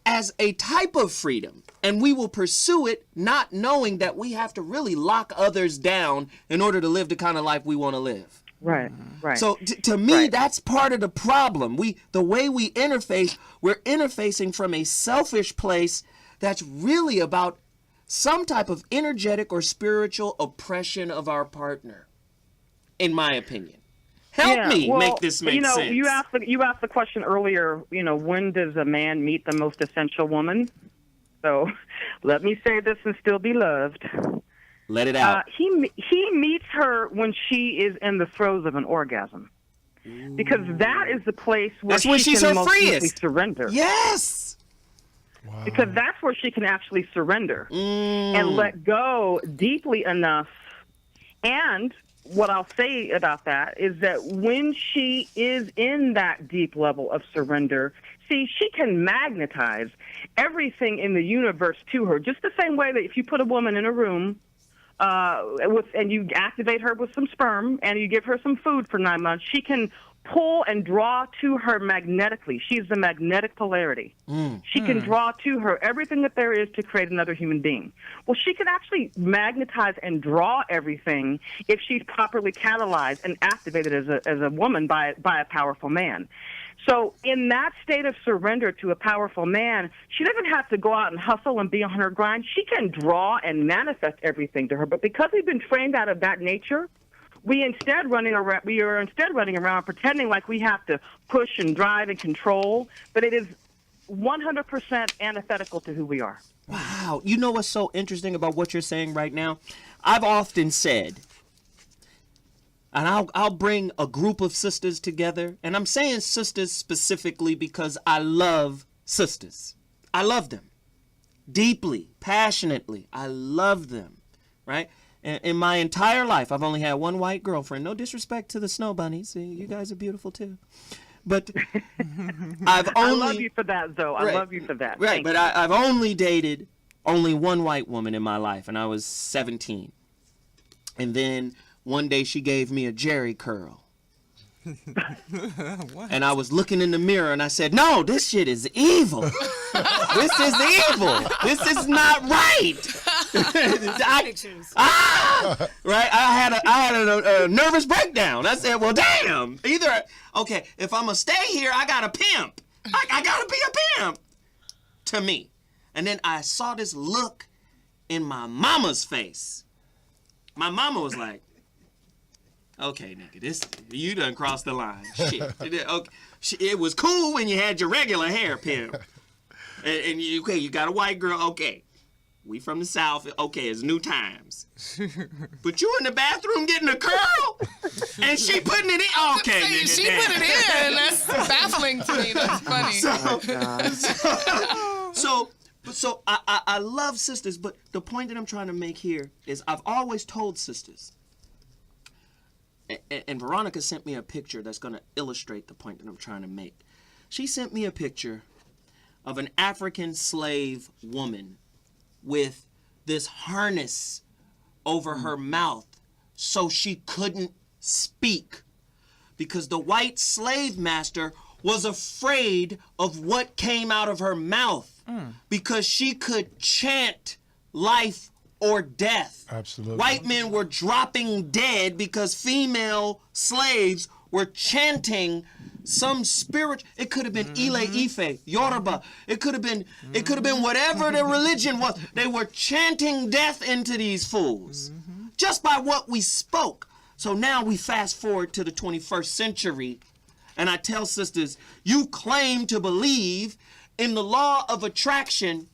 as a type of freedom, and we will pursue it not knowing that we have to really lock others down in order to live the kind of life we want to live. Right. So to me, that's part of the problem. The way we interface, we're interfacing from a selfish place that's really about some type of energetic or spiritual oppression of our partner, in my opinion. Help me make this make sense. You asked the question earlier, when does a man meet the most essential woman? So let me say this and still be loved. Let it out. He meets her when she is in the throes of an orgasm. because that is the place where That's when she's can her most easily freest. surrender. Yes. Because that's where she can actually surrender and let go deeply enough. And what I'll say about that is that when she is in that deep level of surrender, see, she can magnetize everything in the universe to her, just the same way that if you put a woman in a room and you activate her with some sperm and you give her some food for 9 months, she can pull and draw to her magnetically. She's the magnetic polarity. She can draw to her everything that there is to create another human being. Well, she can actually magnetize and draw everything if she's properly catalyzed and activated as a woman by a powerful man. So in that state of surrender to a powerful man, she doesn't have to go out and hustle and be on her grind. She can draw and manifest everything to her. But because we've been trained out of that nature, we are instead running around pretending like we have to push and drive and control, but it is 100% antithetical to who we are. Wow. You know what's so interesting about what you're saying right now? I've often said, and I'll bring a group of sisters together, and I'm saying sisters specifically because I love sisters. I love them deeply, passionately. I love them, right? In my entire life, I've only had one white girlfriend. No disrespect to the snow bunnies. You guys are beautiful too. But I've only... I love you for that, Zoe. I love you for that. Right, but I've only dated only one white woman in my life, and I was 17. And then one day she gave me a Jerry curl. And I was looking in the mirror and I said, no, this shit is evil. This is evil. This is not right. Right? I had a nervous breakdown. I said, well, damn. Okay, if I'm going to stay here, I got to pimp. I got to be a pimp. To me. And then I saw this look in my mama's face. My mama was like, okay, nigga, you done crossed the line. Shit. Okay. It was cool when you had your regular hair, pimp. And you got a white girl. Okay, we from the South. Okay, it's new times. But you in the bathroom getting a curl, and she putting it in. Okay, nigga, she put it in. That's baffling to me. That's funny. So I love sisters, but the point that I'm trying to make here is I've always told sisters. And Veronica sent me a picture that's going to illustrate the point that I'm trying to make. She sent me a picture of an African slave woman with this harness over her mouth so she couldn't speak because the white slave master was afraid of what came out of her mouth because she could chant life or death. Absolutely. White men were dropping dead because female slaves were chanting some spirit. It could have been Ile Ife, Yoruba. It could have been whatever the religion was. They were chanting death into these fools just by what we spoke. So now we fast forward to the 21st century, and I tell sisters, you claim to believe in the law of attraction,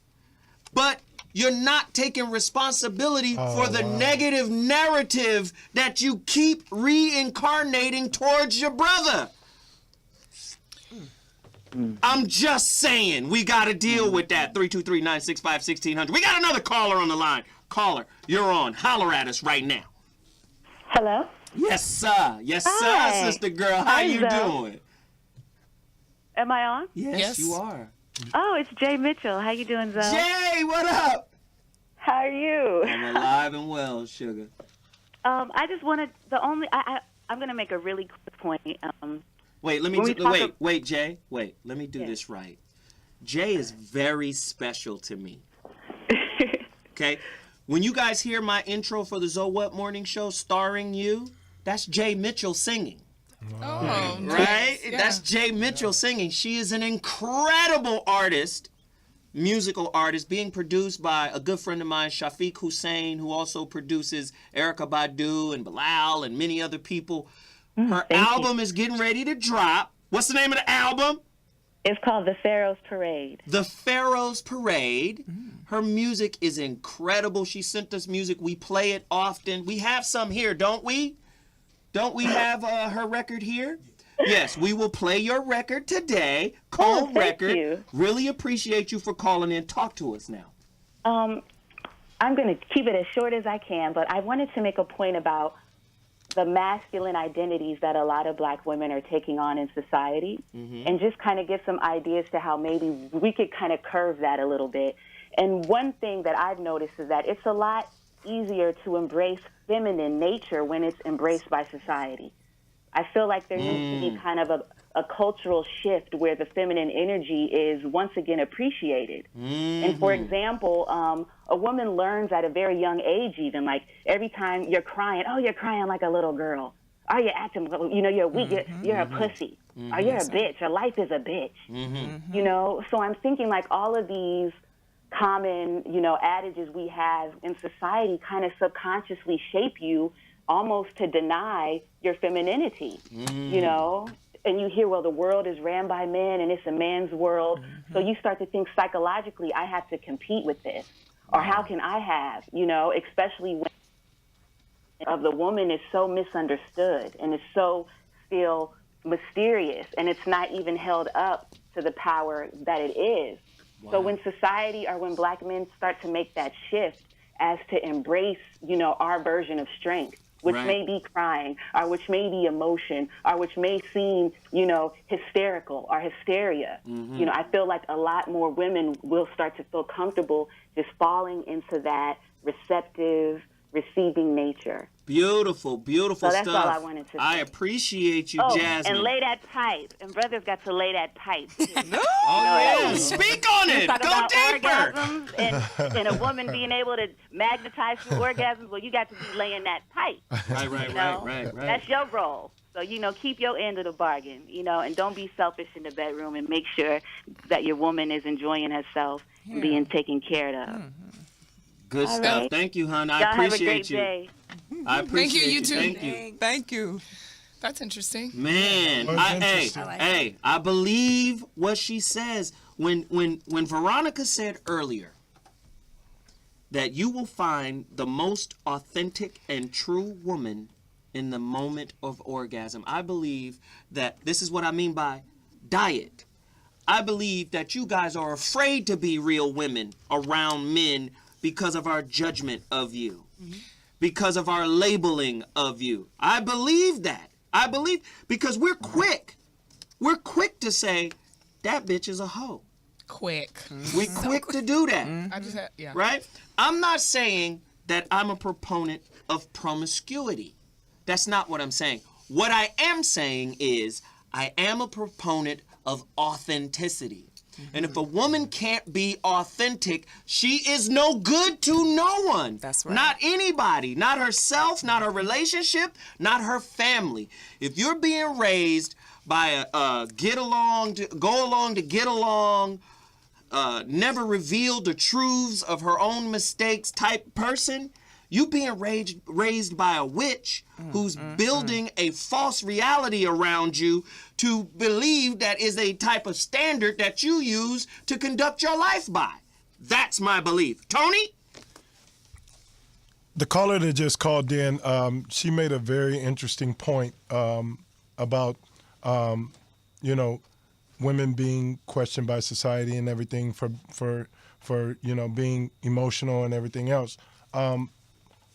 but you're not taking responsibility for the negative narrative that you keep reincarnating towards your brother. I'm just saying, we got to deal with that. 323-965-1600. We got another caller on the line. Caller, you're on. Holler at us right now. Hello? Yes, sir. Yes, Hi. sir, sister girl. How you doing? Am I on? Yes, you are. Oh, it's Jay Mitchell. How you doing, Zoe? Jay, what up? How are you? I'm alive and well, sugar. I just wanted I'm going to make a really quick point. Wait, wait, Jay. Wait, let me do this right. Jay is very special to me. Okay? When you guys hear my intro for the Zoe What Morning Show starring you, that's Jay Mitchell singing. Oh, right? Yeah. That's Jay Mitchell singing. She is an incredible artist, musical artist, being produced by a good friend of mine, Shafiq Hussein, who also produces Erykah Badu and Bilal and many other people. Her album is getting ready to drop. What's the name of the album? It's called The Pharaoh's Parade. The Pharaoh's Parade. Her music is incredible. She sent us music. We play it often. We have some here, don't we? Don't we have her record here? Yes, we will play your record today. Cold thank record. you. Really appreciate you for calling in. Talk to us now. I'm going to keep it as short as I can, but I wanted to make a point about the masculine identities that a lot of black women are taking on in society, and just kind of give some ideas to how maybe we could kind of curve that a little bit. And one thing that I've noticed is that it's a lot easier to embrace feminine nature when it's embraced by society. I feel like there needs to be kind of a cultural shift where the feminine energy is once again appreciated. And for example, a woman learns at a very young age, even like every time you're crying, oh, you're crying like a little girl. Are you acting, you're weak, you're a pussy. Or you're a bitch, or life is a bitch. You know, so I'm thinking like all of these common, adages we have in society kind of subconsciously shape you almost to deny your femininity, and you hear, well, the world is ran by men and it's a man's world. So you start to think psychologically, I have to compete with this, or how can I have, especially when of the woman is so misunderstood and is so still mysterious, and it's not even held up to the power that it is. So when society or when black men start to make that shift as to embrace, our version of strength, which may be crying, or which may be emotion, or which may seem, hysterical or hysteria. I feel like a lot more women will start to feel comfortable just falling into that receptive, receiving nature. Beautiful, beautiful so that's stuff. all I wanted to say. I appreciate you, Jasmine. And lay that pipe. And brothers got to lay that pipe. Yeah. Speak on it. Talk Go about deeper. orgasms and a woman being able to magnetize through orgasms. Well, you got to be laying that pipe. Right. That's your role. So, keep your end of the bargain, and don't be selfish in the bedroom, and make sure that your woman is enjoying herself and being taken care of. Good All stuff. right. Thank you, hon. I Y'all have a appreciate great you. day. I appreciate Thank you, you too. Thank you. Thank you. That's interesting. Man, I believe what she says. When Veronica said earlier that you will find the most authentic and true woman in the moment of orgasm, I believe that this is what I mean by diet. I believe that you guys are afraid to be real women around men because of our judgment of you, because of our labeling of you. I believe that. I believe because we're quick. We're quick to say, that bitch is a hoe. Quick. We quick to do that. I just had, Right? I'm not saying that I'm a proponent of promiscuity. That's not what I'm saying. What I am saying is I am a proponent of authenticity. And if a woman can't be authentic, she is no good to no one. That's right. Not anybody, not herself, not her relationship, not her family. If you're being raised by a get along, to get along, never revealed the truths of her own mistakes type person, you being raised by a witch who's building a false reality around you to believe that is a type of standard that you use to conduct your life by. That's my belief. Tony? The caller that just called in, she made a very interesting point about, women being questioned by society and everything for being emotional and everything else.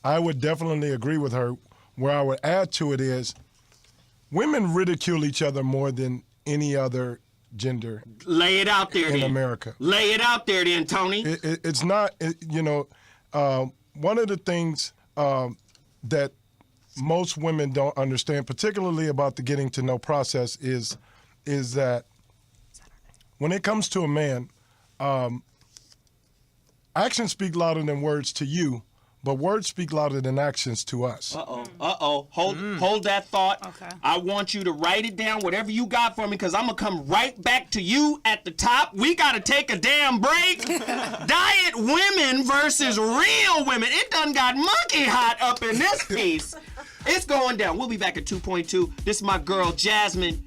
I would definitely agree with her. Where I would add to it is women ridicule each other more than any other gender. Lay it out there in then. America. Lay it out there then, Tony. It's not, one of the things that most women don't understand, particularly about the getting to know process, is that when it comes to a man, actions speak louder than words to you, but words speak louder than actions to us. Hold that thought. Okay. I want you to write it down, whatever you got for me, because I'm going to come right back to you at the top. We got to take a damn break. Diet women versus real women. It done got monkey hot up in this piece. It's going down. We'll be back at 2.2. This is my girl, Jasmine,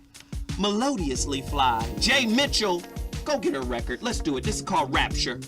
melodiously fly. Jay Mitchell, go get her record. Let's do it. This is called Rapture.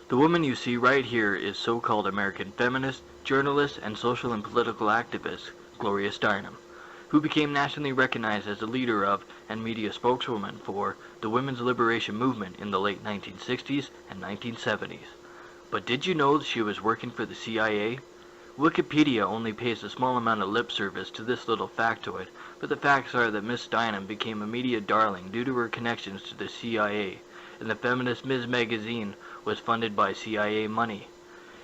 The woman you see right here is so-called American feminist, journalist, and social and political activist Gloria Steinem, who became nationally recognized as the leader of and media spokeswoman for the women's liberation movement in the late 1960s and 1970s. But did you know that she was working for the CIA? Wikipedia only pays a small amount of lip service to this little factoid, but the facts are that Miss Steinem became a media darling due to her connections to the CIA, and the feminist Ms. magazine was funded by CIA money.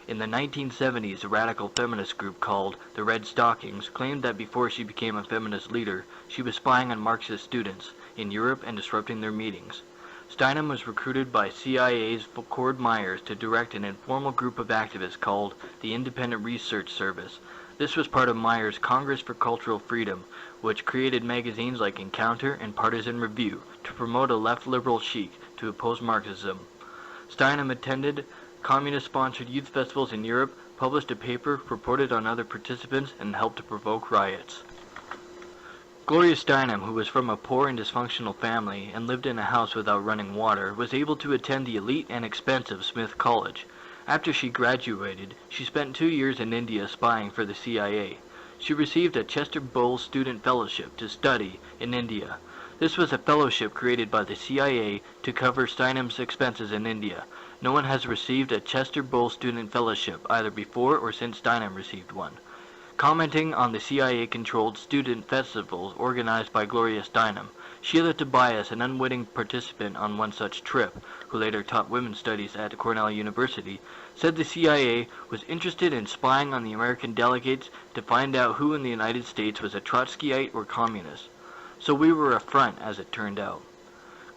In the 1970s, a radical feminist group called the Red Stockings claimed that before she became a feminist leader, she was spying on Marxist students in Europe and disrupting their meetings. Steinem was recruited by CIA's Cord Myers to direct an informal group of activists called the Independent Research Service. This was part of Myers' Congress for Cultural Freedom, which created magazines like Encounter and Partisan Review to promote a left liberal chic to oppose Marxism. Steinem attended communist-sponsored youth festivals in Europe, published a paper, reported on other participants, and helped to provoke riots. Gloria Steinem, who was from a poor and dysfunctional family and lived in a house without running water, was able to attend the elite and expensive Smith College. After she graduated, she spent 2 years in India spying for the CIA. She received a Chester Bowles Student Fellowship to study in India. This was a fellowship created by the CIA to cover Steinem's expenses in India. No one has received a Chester Bowles Student Fellowship either before or since Steinem received one. Commenting on the CIA-controlled student festivals organized by Gloria Steinem, Sheila Tobias, an unwitting participant on one such trip, who later taught women's studies at Cornell University, said the CIA was interested in spying on the American delegates to find out who in the United States was a Trotskyite or communist. So we were a front, as it turned out.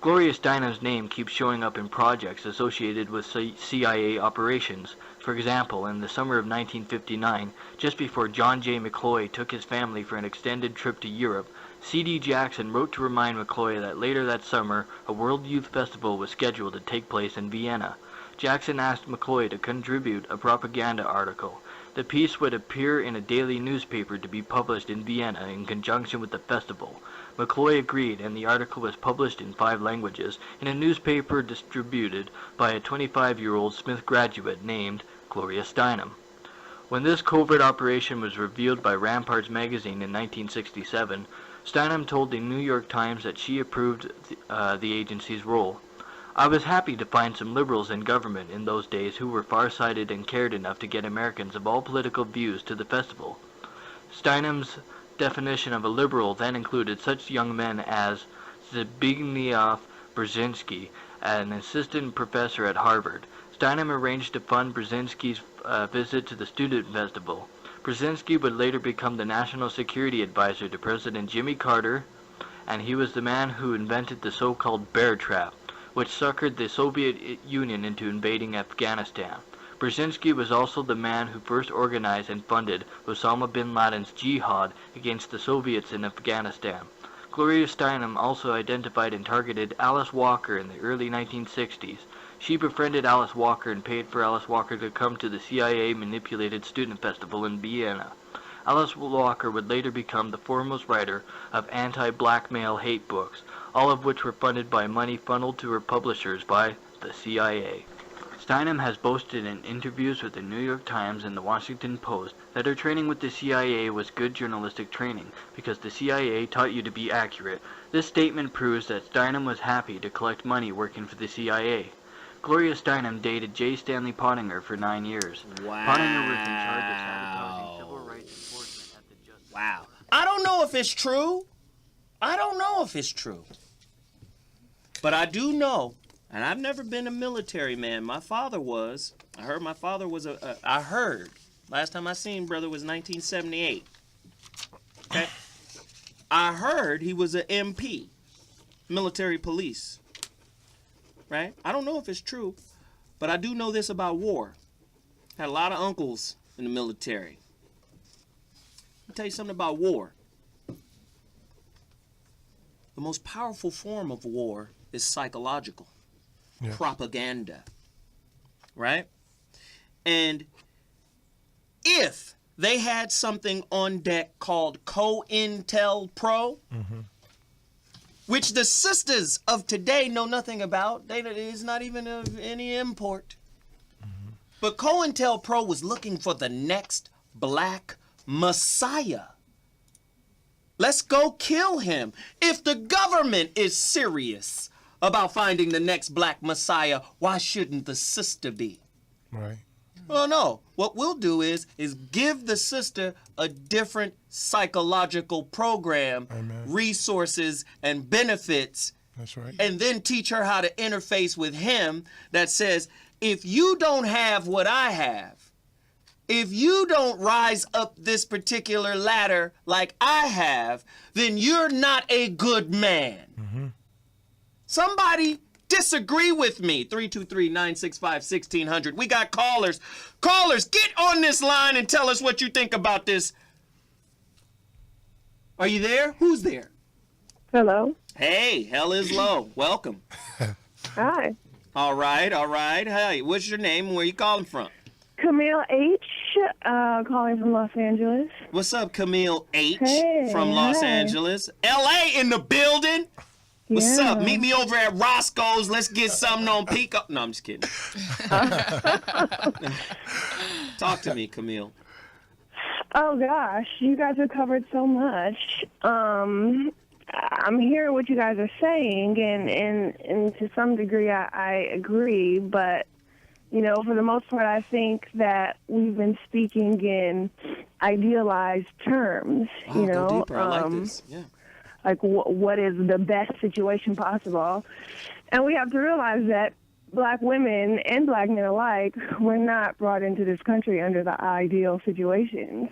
Gloria Steinem's name keeps showing up in projects associated with CIA operations. For example, in the summer of 1959, just before John J. McCloy took his family for an extended trip to Europe, C.D. Jackson wrote to remind McCloy that later that summer, a World Youth Festival was scheduled to take place in Vienna. Jackson asked McCloy to contribute a propaganda article. The piece would appear in a daily newspaper to be published in Vienna in conjunction with the festival. McCloy agreed, and the article was published in 5 languages in a newspaper distributed by a 25-year-old Smith graduate named Gloria Steinem. When this covert operation was revealed by Ramparts magazine in 1967, Steinem told the New York Times that she approved the agency's role. I was happy to find some liberals in government in those days who were far-sighted and cared enough to get Americans of all political views to the festival. Steinem's definition of a liberal then included such young men as Zbigniew Brzezinski, an assistant professor at Harvard. Steinem arranged to fund Brzezinski's visit to the student festival. Brzezinski would later become the national security advisor to President Jimmy Carter, and he was the man who invented the so-called bear trap, which suckered the Soviet Union into invading Afghanistan. Brzezinski was also the man who first organized and funded Osama bin Laden's jihad against the Soviets in Afghanistan. Gloria Steinem also identified and targeted Alice Walker in the early 1960s. She befriended Alice Walker and paid for Alice Walker to come to the CIA-manipulated student festival in Vienna. Alice Walker would later become the foremost writer of anti-black male hate books, all of which were funded by money funneled to her publishers by the CIA. Steinem has boasted in interviews with the New York Times and the Washington Post that her training with the CIA was good journalistic training because the CIA taught you to be accurate. This statement proves that Steinem was happy to collect money working for the CIA. Gloria Steinem dated J. Stanley Pottinger for 9 years. Wow. Pottinger was in charge of sabotaging civil rights enforcement at the Justice. Wow. I don't know if it's true. But I do know, and I've never been a military man. My father was. I heard my father was last time I seen brother was 1978. Okay. I heard he was an MP, military police. Right? I don't know if it's true, but I do know this about war. Had a lot of uncles in the military. I'll tell you something about war. The most powerful form of war is psychological. Yeah. Propaganda. Right? And if they had something on deck called COINTELPRO, which the sisters of today know nothing about, it is not even of any import. But COINTELPRO was looking for the next black messiah. Let's go kill him. If the government is serious about finding the next black messiah, why shouldn't the sister be? Right. Well, no. What we'll do is give the sister a different psychological program, resources, and benefits. That's right. And then teach her how to interface with him that says, if you don't have what I have, if you don't rise up this particular ladder like I have, then you're not a good man. Somebody disagree with me. 323-965-1600. We got callers. Callers, get on this line and tell us what you think about this. Are you there? Who's there? Hello. Hey, hell is low. Welcome. Hi. All right. Hey, what's your name and where you calling from? Camille H, calling from Los Angeles. What's up, Camille H Hey, from Los hi. Angeles? LA in the building. What's Yeah. up? Meet me over at Roscoe's. Let's get something on Pico. No, I'm just kidding. Talk to me, Camille. Oh gosh, you guys have covered so much. I'm hearing what you guys are saying, and to some degree I agree, but you know, for the most part, I think that we've been speaking in idealized terms. Wow, you know, go deeper. I like this. Yeah. Like what is the best situation possible, and we have to realize that black women and black men alike were not brought into this country under the ideal situations,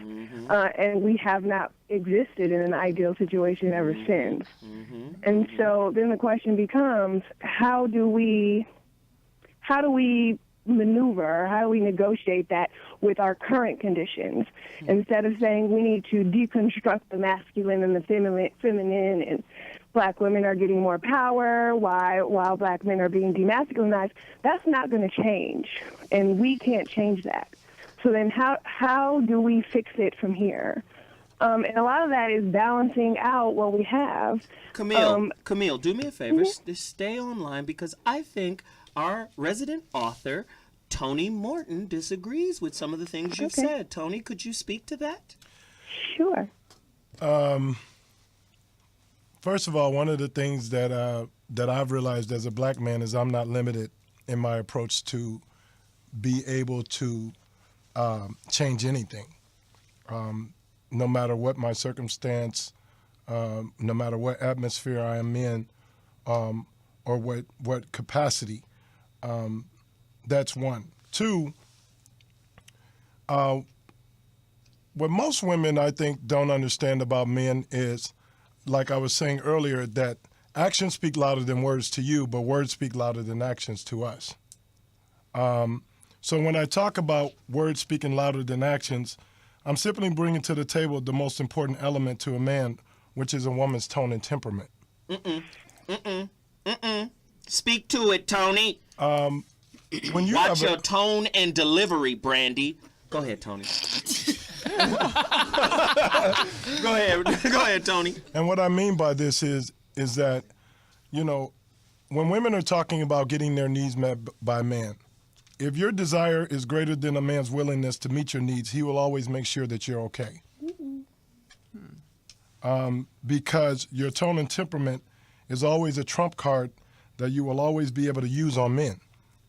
and we have not existed in an ideal situation ever since. And so then the question becomes, how do we maneuver, how do we negotiate that with our current conditions, instead of saying we need to deconstruct the masculine and the feminine, and black women are getting more power while black men are being demasculinized. That's not going to change, and we can't change that. So then how do we fix it from here? And a lot of that is balancing out what we have. Camille, do me a favor. Just stay online, because I think our resident author, Tony Morton, disagrees with some of the things you've said. Tony, could you speak to that? Sure. First of all, one of the things that I've realized as a black man is I'm not limited in my approach to be able to change anything, no matter what my circumstance, no matter what atmosphere I am in, or what capacity. That's one. Two, what most women, I think, don't understand about men is, like I was saying earlier, that actions speak louder than words to you, but words speak louder than actions to us. So when I talk about words speaking louder than actions, I'm simply bringing to the table the most important element to a man, which is a woman's tone and temperament. Speak to it, Tony. When you Watch your tone and delivery, Brandy. Go ahead, Tony. Go ahead, Tony. And what I mean by this is that, you know, when women are talking about getting their needs met by a man, if your desire is greater than a man's willingness to meet your needs, he will always make sure that you're okay. Because your tone and temperament is always a trump card that you will always be able to use on men.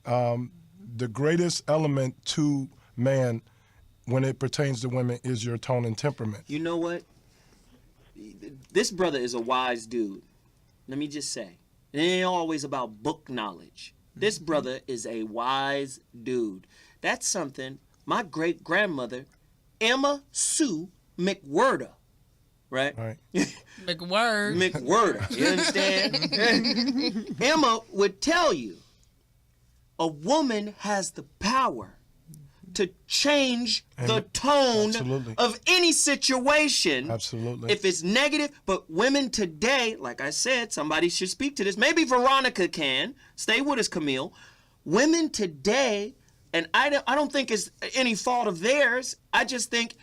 The greatest element to man when it pertains to women is your tone and temperament. You know what? This brother is a wise dude. Let me just say. It ain't always about book knowledge. This brother is a wise dude. That's something my great-grandmother, Emma Sue McWhirter, right? McWhirter, you understand? Emma would tell you, a woman has the power to change the tone of any situation. Absolutely. If it's negative, but women today, like I said, somebody should speak to this. Maybe Veronica can. Stay with us, Camille. Women today, and I don't think it's any fault of theirs. I just think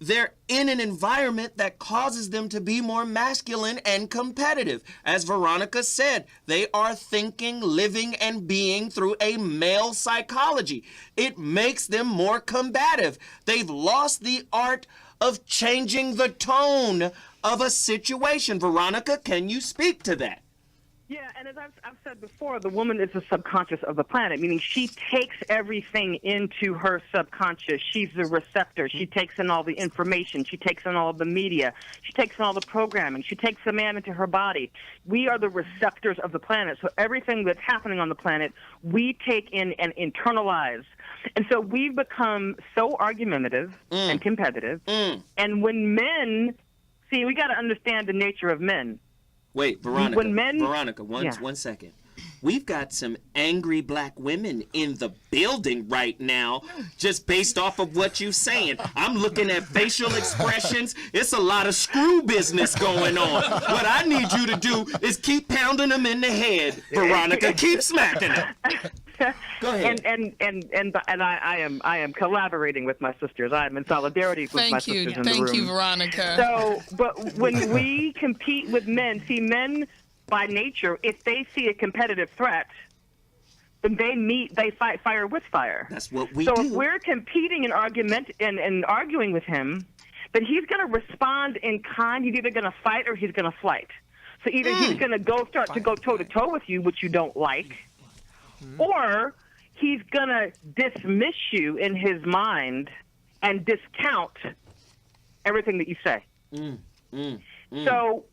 they're in an environment that causes them to be more masculine and competitive. As Veronica said, they are thinking, living, and being through a male psychology. It makes them more combative. They've lost the art of changing the tone of a situation. Veronica, can you speak to that? Yeah, and as I've said before, the woman is the subconscious of the planet, meaning she takes everything into her subconscious. She's the receptor. She takes in all the information. She takes in all of the media. She takes in all the programming. She takes the man into her body. We are the receptors of the planet. So everything that's happening on the planet, we take in and internalize. And so we've become so argumentative and competitive. And when men, see, we got to understand the nature of men. Wait, Veronica, Veronica, one second. We've got some angry black women in the building right now, just based off of what you're saying. I'm looking at facial expressions. It's a lot of screw business going on. What I need you to do is keep pounding them in the head, Veronica. Keep smacking them. Go ahead. And I am collaborating with my sisters. I am in solidarity with my sisters in the room. Thank you, Veronica. So, but when we compete with men, see, men by nature, if they see a competitive threat, then they fight fire with fire. That's what we do. So do. if we're competing in argument and arguing with him, then he's going to respond in kind. He's either going to fight or he's going to flight. So either he's going to start to go toe-to-toe with you, which you don't like, or he's going to dismiss you in his mind and discount everything that you say. So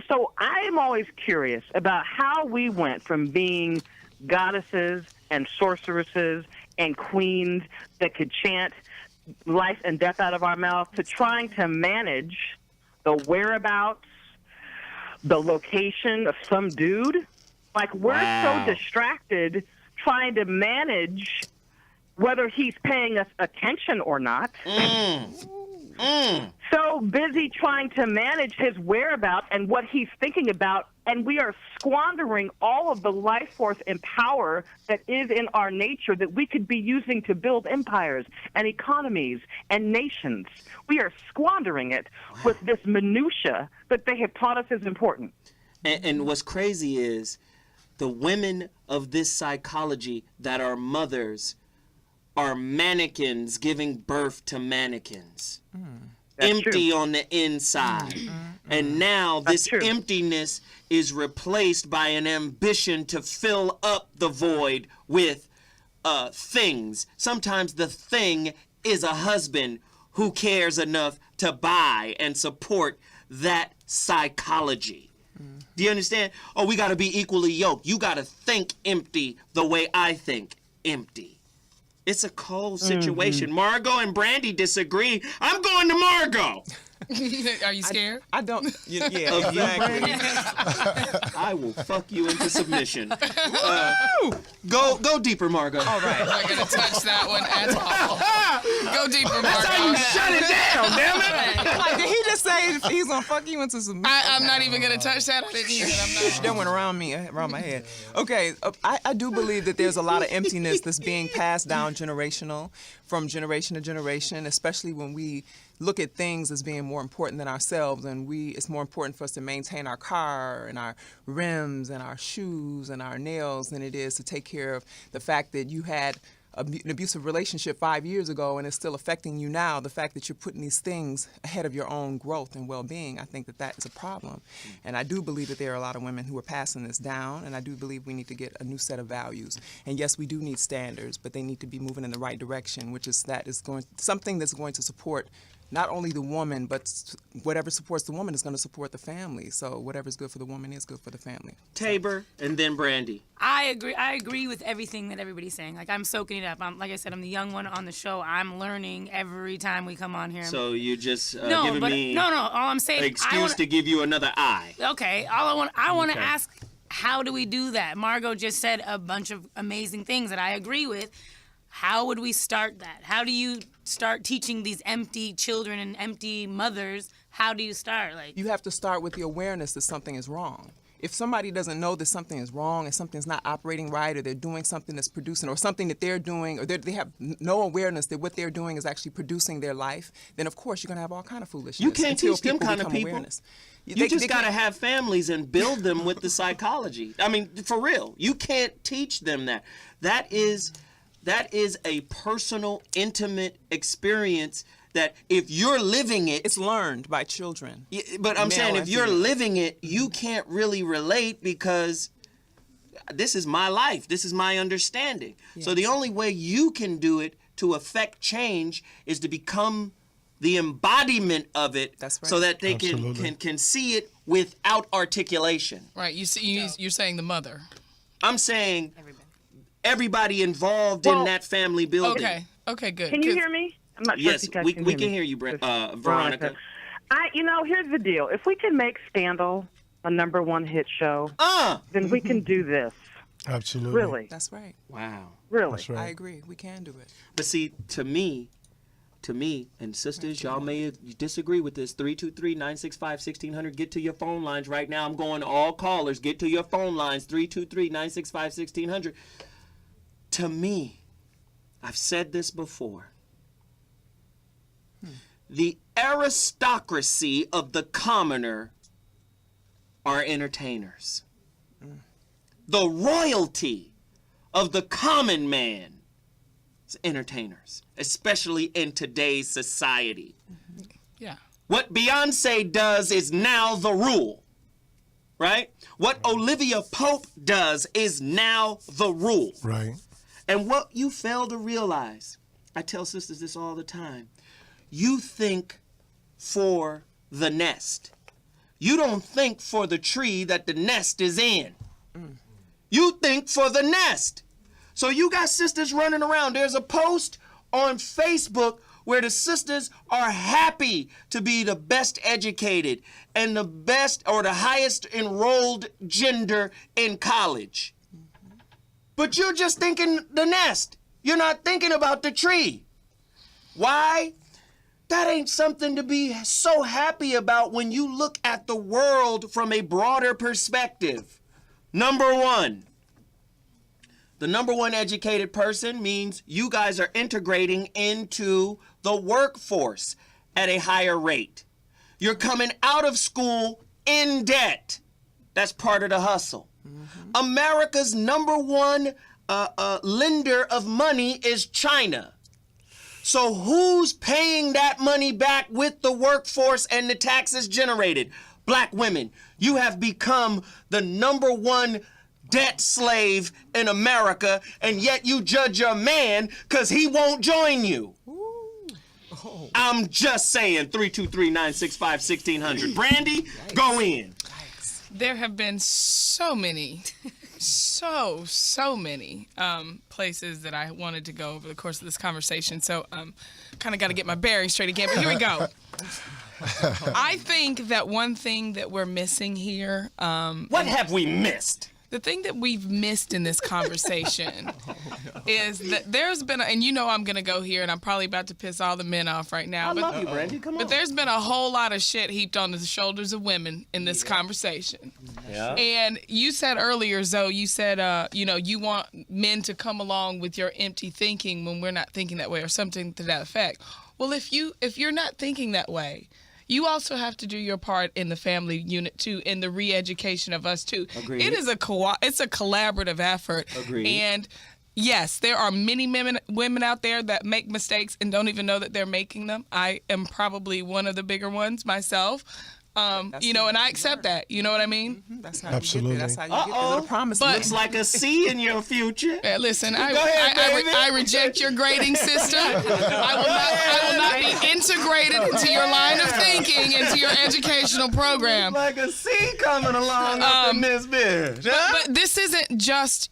so I am always curious about how we went from being goddesses and sorceresses and queens that could chant life and death out of our mouth to trying to manage the whereabouts, the location of some dude. Like, we're so distracted trying to manage whether he's paying us attention or not. So busy trying to manage his whereabouts and what he's thinking about, and we are squandering all of the life force and power that is in our nature that we could be using to build empires and economies and nations. We are squandering it with this minutia that they have taught us is important. And what's crazy is the women of this psychology that are mothers are mannequins giving birth to mannequins. Empty on the inside. And now this emptiness is replaced by an ambition to fill up the void with things. Sometimes the thing is a husband who cares enough to buy and support that psychology. Do you understand? Oh, we got to be equally yoked. You got to think empty the way I think empty. It's a cold situation. Margot and Brandy disagree. I'm going to Margot. Are you scared? I don't. Yeah, Of you, exactly. Brandy? I will fuck you into submission. Go deeper, Margot. All right. I'm not going to touch that one at all. Go deeper, Margot. That's how you shut it down, damn it. Like, did he just say he's gonna fuck you into submission? I'm not even going to touch that. I didn't even. That went around my head. Okay, I do believe that there's a lot of emptiness that's being passed down from generation to generation, especially when we look at things as being more important than ourselves, and it's more important for us to maintain our car and our rims and our shoes and our nails than it is to take care of the fact that you had an abusive relationship 5 years ago and it's still affecting you now. The fact that you're putting these things ahead of your own growth and well-being, I think that is a problem. And I do believe that there are a lot of women who are passing this down, and I do believe we need to get a new set of values. And yes, we do need standards, but they need to be moving in the right direction, which is something that's going to support not only the woman, but whatever supports the woman is going to support the family. So whatever's good for the woman is good for the family. Tabor and then Brandy. I agree with everything that everybody's saying. Like, I'm soaking it up. Like I said, I'm the young one on the show. I'm learning every time we come on here. So you just No. All I'm saying, an excuse to give you another eye. Okay. I want to ask, how do we do that? Margot just said a bunch of amazing things that I agree with. How would we start that? How do you start teaching these empty children and empty mothers? How do you start? You have to start with the awareness that something is wrong. if somebody doesn't know that something is wrong and something's not operating right, or they're doing something that's producing, or something that they're doing, or they have no awareness that what they're doing is actually producing their life, then of course you're going to have all kind of foolishness. You can't until teach them kind of become people. awareness. You just got to have families and build them with the psychology. I mean, for real. You can't teach them that. That is a personal, intimate experience that if you're living it... It's learned by children. But I'm saying if you're living it, you can't really relate because this is my life. This is my understanding. Yes. So the only way you can do it to affect change is to become the embodiment of it. That's right. So that they can see it without articulation. Right. You're saying the mother. I'm saying everybody involved in that family building. Okay, good. Can you hear me? I'm not sure if you guys we can hear you, Veronica. Here's the deal. If we can make Scandal a #1 hit show, then we can do this. Absolutely. Really? That's right. Wow. Really? That's right. I agree. We can do it. But see, to me, and sisters, y'all may disagree with this. 323-965-1600. Get to your phone lines right now. I'm going to all callers. Get to your phone lines. 323-965-1600. To me, I've said this before. The aristocracy of the commoner are entertainers. The royalty of the common man is entertainers, especially in today's society. Yeah. What Beyonce does is now the rule, right? What Olivia Pope does is now the rule. Right. And what you fail to realize, I tell sisters this all the time, you think for the nest. You don't think for the tree that the nest is in. You think for the nest. So you got sisters running around. There's a post on Facebook where the sisters are happy to be the best educated and the best or the highest enrolled gender in college. But you're just thinking the nest. You're not thinking about the tree. Why? That ain't something to be so happy about when you look at the world from a broader perspective. #1, the #1 educated person means you guys are integrating into the workforce at a higher rate. You're coming out of school in debt. That's part of the hustle. America's #1 lender of money is China. So who's paying that money back with the workforce and the taxes generated? Black women. You have become the #1 debt slave in America, and yet you judge your man because he won't join you. Oh. I'm just saying. 323-965-1600. Brandy, go in. There have been so many places that I wanted to go over the course of this conversation. So kind of got to get my bearings straight again, but here we go. I think that one thing that we're missing here. What have we missed? The thing that we've missed in this conversation is that there's been, and you know I'm going to go here, and I'm probably about to piss all the men off right now. I love you, Brandy. Come on. But there's been a whole lot of shit heaped on the shoulders of women in this conversation. Yeah. And you said earlier, Zoe, you said, you want men to come along with your empty thinking when we're not thinking that way, or something to that effect. Well, if you're not thinking that way, you also have to do your part in the family unit too, in the re-education of us too. Agreed. It is it's a collaborative effort. Agreed. And yes, there are many women out there that make mistakes and don't even know that they're making them. I am probably one of the bigger ones myself. And I accept that. You know what I mean? Mm-hmm. That's how Absolutely. you get there. That's how you get there. The promise. But looks like a C in your future. Listen, Go ahead, baby. I reject your grading system. I will not be integrated into your line of thinking, into your educational program. Like a C coming along up in this bitch. Huh? But this isn't just,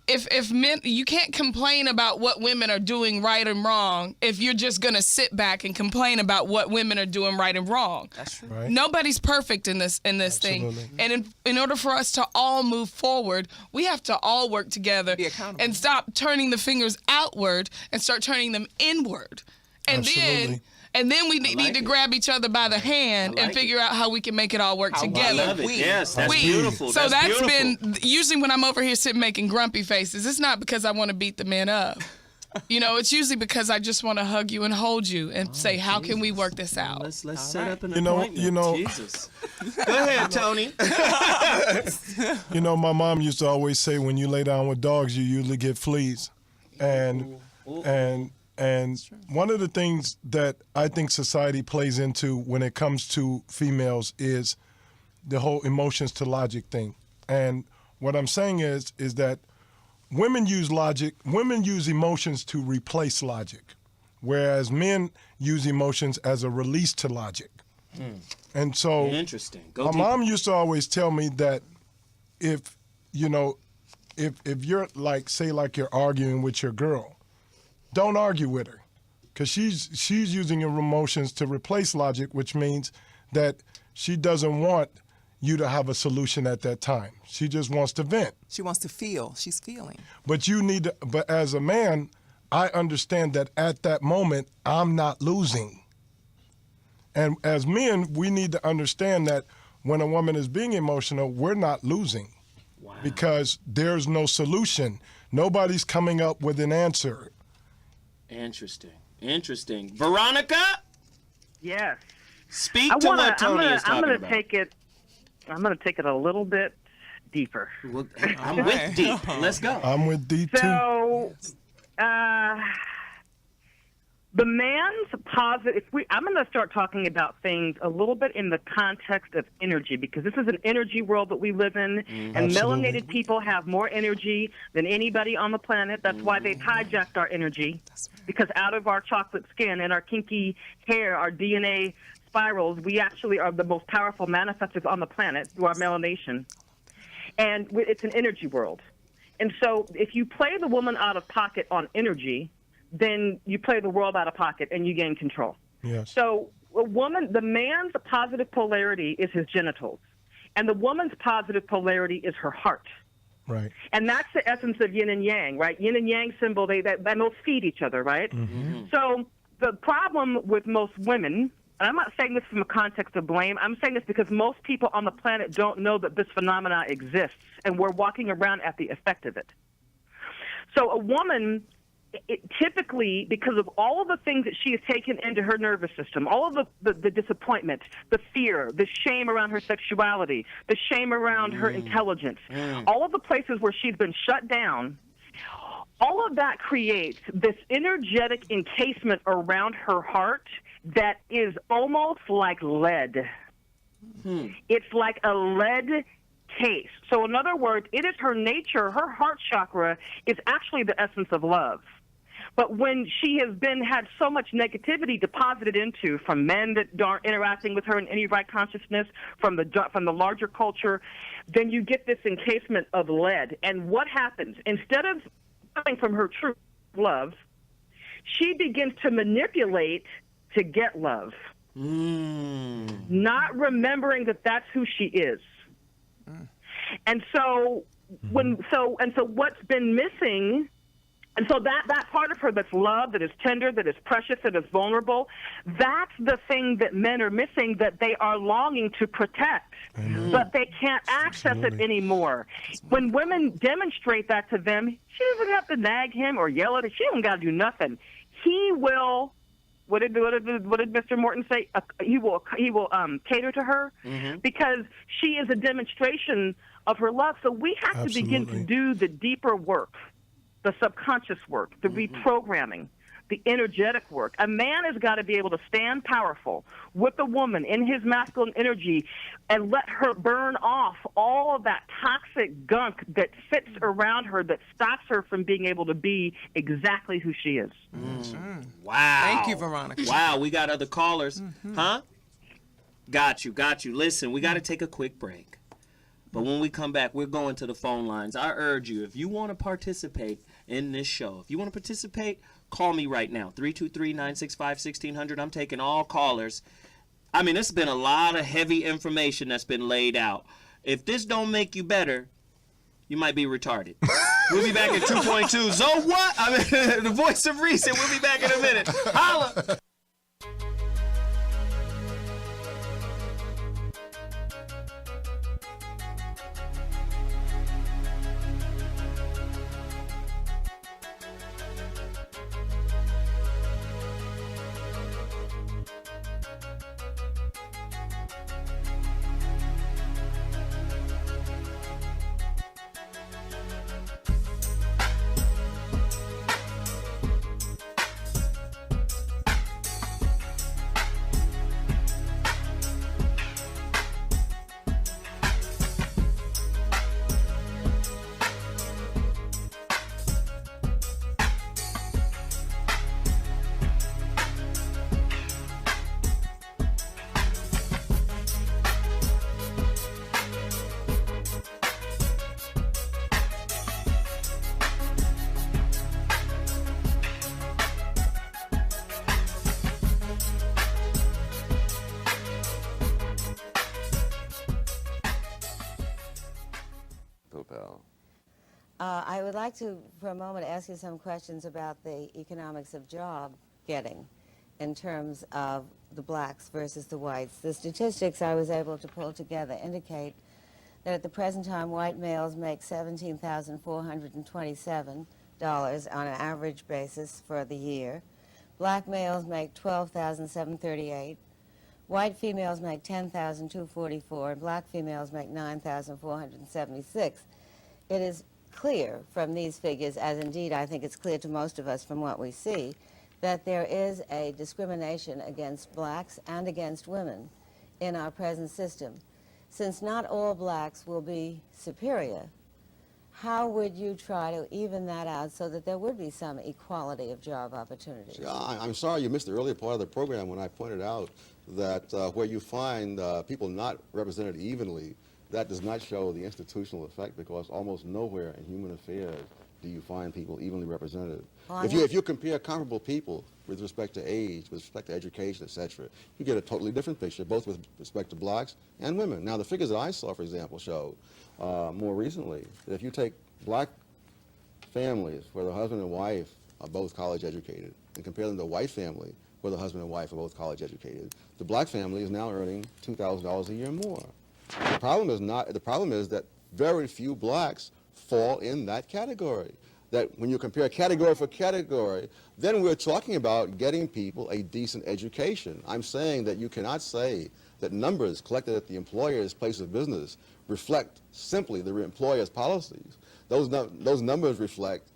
if men, you can't complain about what women are doing right and wrong if you're just going to sit back and complain about what women are doing right and wrong. That's true. Right. Nobody's perfect in this thing. And in order for us to all move forward, we have to all work together and stop turning the fingers outward and start turning them inward. And Absolutely. And then we need to grab each other by the hand and figure out how we can make it all work together. I love it. Yes, that's beautiful. So that's beautiful. been, usually when I'm over here sitting making grumpy faces, it's not because I want to beat the men up. You know, it's usually because I just want to hug you and hold you and say, how can we work this out? Let's set up an appointment. Jesus. Go ahead, Tony. You know, my mom used to always say, when you lay down with dogs, you usually get fleas. And one of the things that I think society plays into when it comes to females is the whole emotions to logic thing. And what I'm saying is that women use emotions to replace logic, whereas men use emotions as a release to logic. And so interesting. My mom used to always tell me that if you're like you're arguing with your girl, don't argue with her, because she's using her emotions to replace logic, which means that she doesn't want you to have a solution at that time. She just wants to vent. She wants to feel. She's feeling. But but as a man, I understand that at that moment, I'm not losing. And as men, we need to understand that when a woman is being emotional, we're not losing. Wow. Because there's no solution. Nobody's coming up with an answer. Interesting. Veronica? Yes. Speak to what Tony is talking about. I'm going to take it a little bit deeper. Well, I'm with deep. Let's go. I'm with deep too. So, the man's positive. I'm going to start talking about things a little bit in the context of energy, because this is an energy world that we live in, and melanated people have more energy than anybody on the planet. That's why they've hijacked our energy, because out of our chocolate skin and our kinky hair, our DNA spirals, we actually are the most powerful manifestors on the planet through our melanation. And it's an energy world. And so if you play the woman out of pocket on energy, then you play the world out of pocket and you gain control. Yes. So the man's positive polarity is his genitals, and the woman's positive polarity is her heart. Right. And that's the essence of yin and yang, right? Yin and yang symbol, they both feed each other, right? Mm-hmm. So the problem with most women, and I'm not saying this from a context of blame, I'm saying this because most people on the planet don't know that this phenomena exists, and we're walking around at the effect of it. So a woman, typically, because of all of the things that she has taken into her nervous system, all of the disappointment, the fear, the shame around her sexuality, the shame around her intelligence, all of the places where she's been shut down, all of that creates this energetic encasement around her heart that is almost like lead. It's like a lead case. So in other words, it is her nature, her heart chakra is actually the essence of love. But when she has had so much negativity deposited into from men that aren't interacting with her in any right consciousness, from the larger culture, then you get this encasement of lead. And what happens? Instead of coming from her true love, she begins to manipulate to get love, not remembering that that's who she is. And so what's been missing, and so that part of her that's love, that is tender, that is precious, that is vulnerable, that's the thing that men are missing, that they are longing to protect, but they can't access it anymore. When women demonstrate that to them, she doesn't have to nag him or yell at him. She don't got to do nothing. He will. What did Mr. Morton say? He will cater to her, because she is a demonstration of her love. So we have to begin to do the deeper work, the subconscious work, the reprogramming, the energetic work. A man has got to be able to stand powerful with a woman in his masculine energy and let her burn off all of that toxic gunk that sits around her, that stops her from being able to be exactly who she is. Wow. Thank you, Veronica. Wow, we got other callers. Huh? Got you. Listen, we got to take a quick break. But when we come back, we're going to the phone lines. I urge you, if you want to participate in this show, if you want to participate, call me right now, 323-965-1600. I'm taking all callers. I mean, there's been a lot of heavy information that's been laid out. If this don't make you better, you might be retarded. We'll be back at 2.2. So what? I mean, the voice of reason. We'll be back in a minute. Holla. I would like to, for a moment, ask you some questions about the economics of job getting in terms of the blacks versus the whites. The statistics I was able to pull together indicate that at the present time, white males make $17,427 on an average basis for the year. Black males make $12,738. White females make $10,244, and black females make $9,476. It is clear from these figures, as indeed I think it's clear to most of us from what we see, that there is a discrimination against blacks and against women in our present system. Since not all blacks will be superior, how would you try to even that out so that there would be some equality of job opportunities? I'm sorry you missed the earlier part of the program when I pointed out that where you find people not represented evenly, that does not show the institutional effect, because almost nowhere in human affairs do you find people evenly represented. Well, if you compare comparable people with respect to age, with respect to education, etc., you get a totally different picture, both with respect to blacks and women. Now, the figures that I saw, for example, show more recently that if you take black families where the husband and wife are both college educated and compare them to a white family where the husband and wife are both college educated, the black family is now earning $2,000 a year more. The problem is that very few blacks fall in that category. That when you compare category for category, then we're talking about getting people a decent education. I'm saying that you cannot say that numbers collected at the employer's place of business reflect simply the employer's policies. Those numbers reflect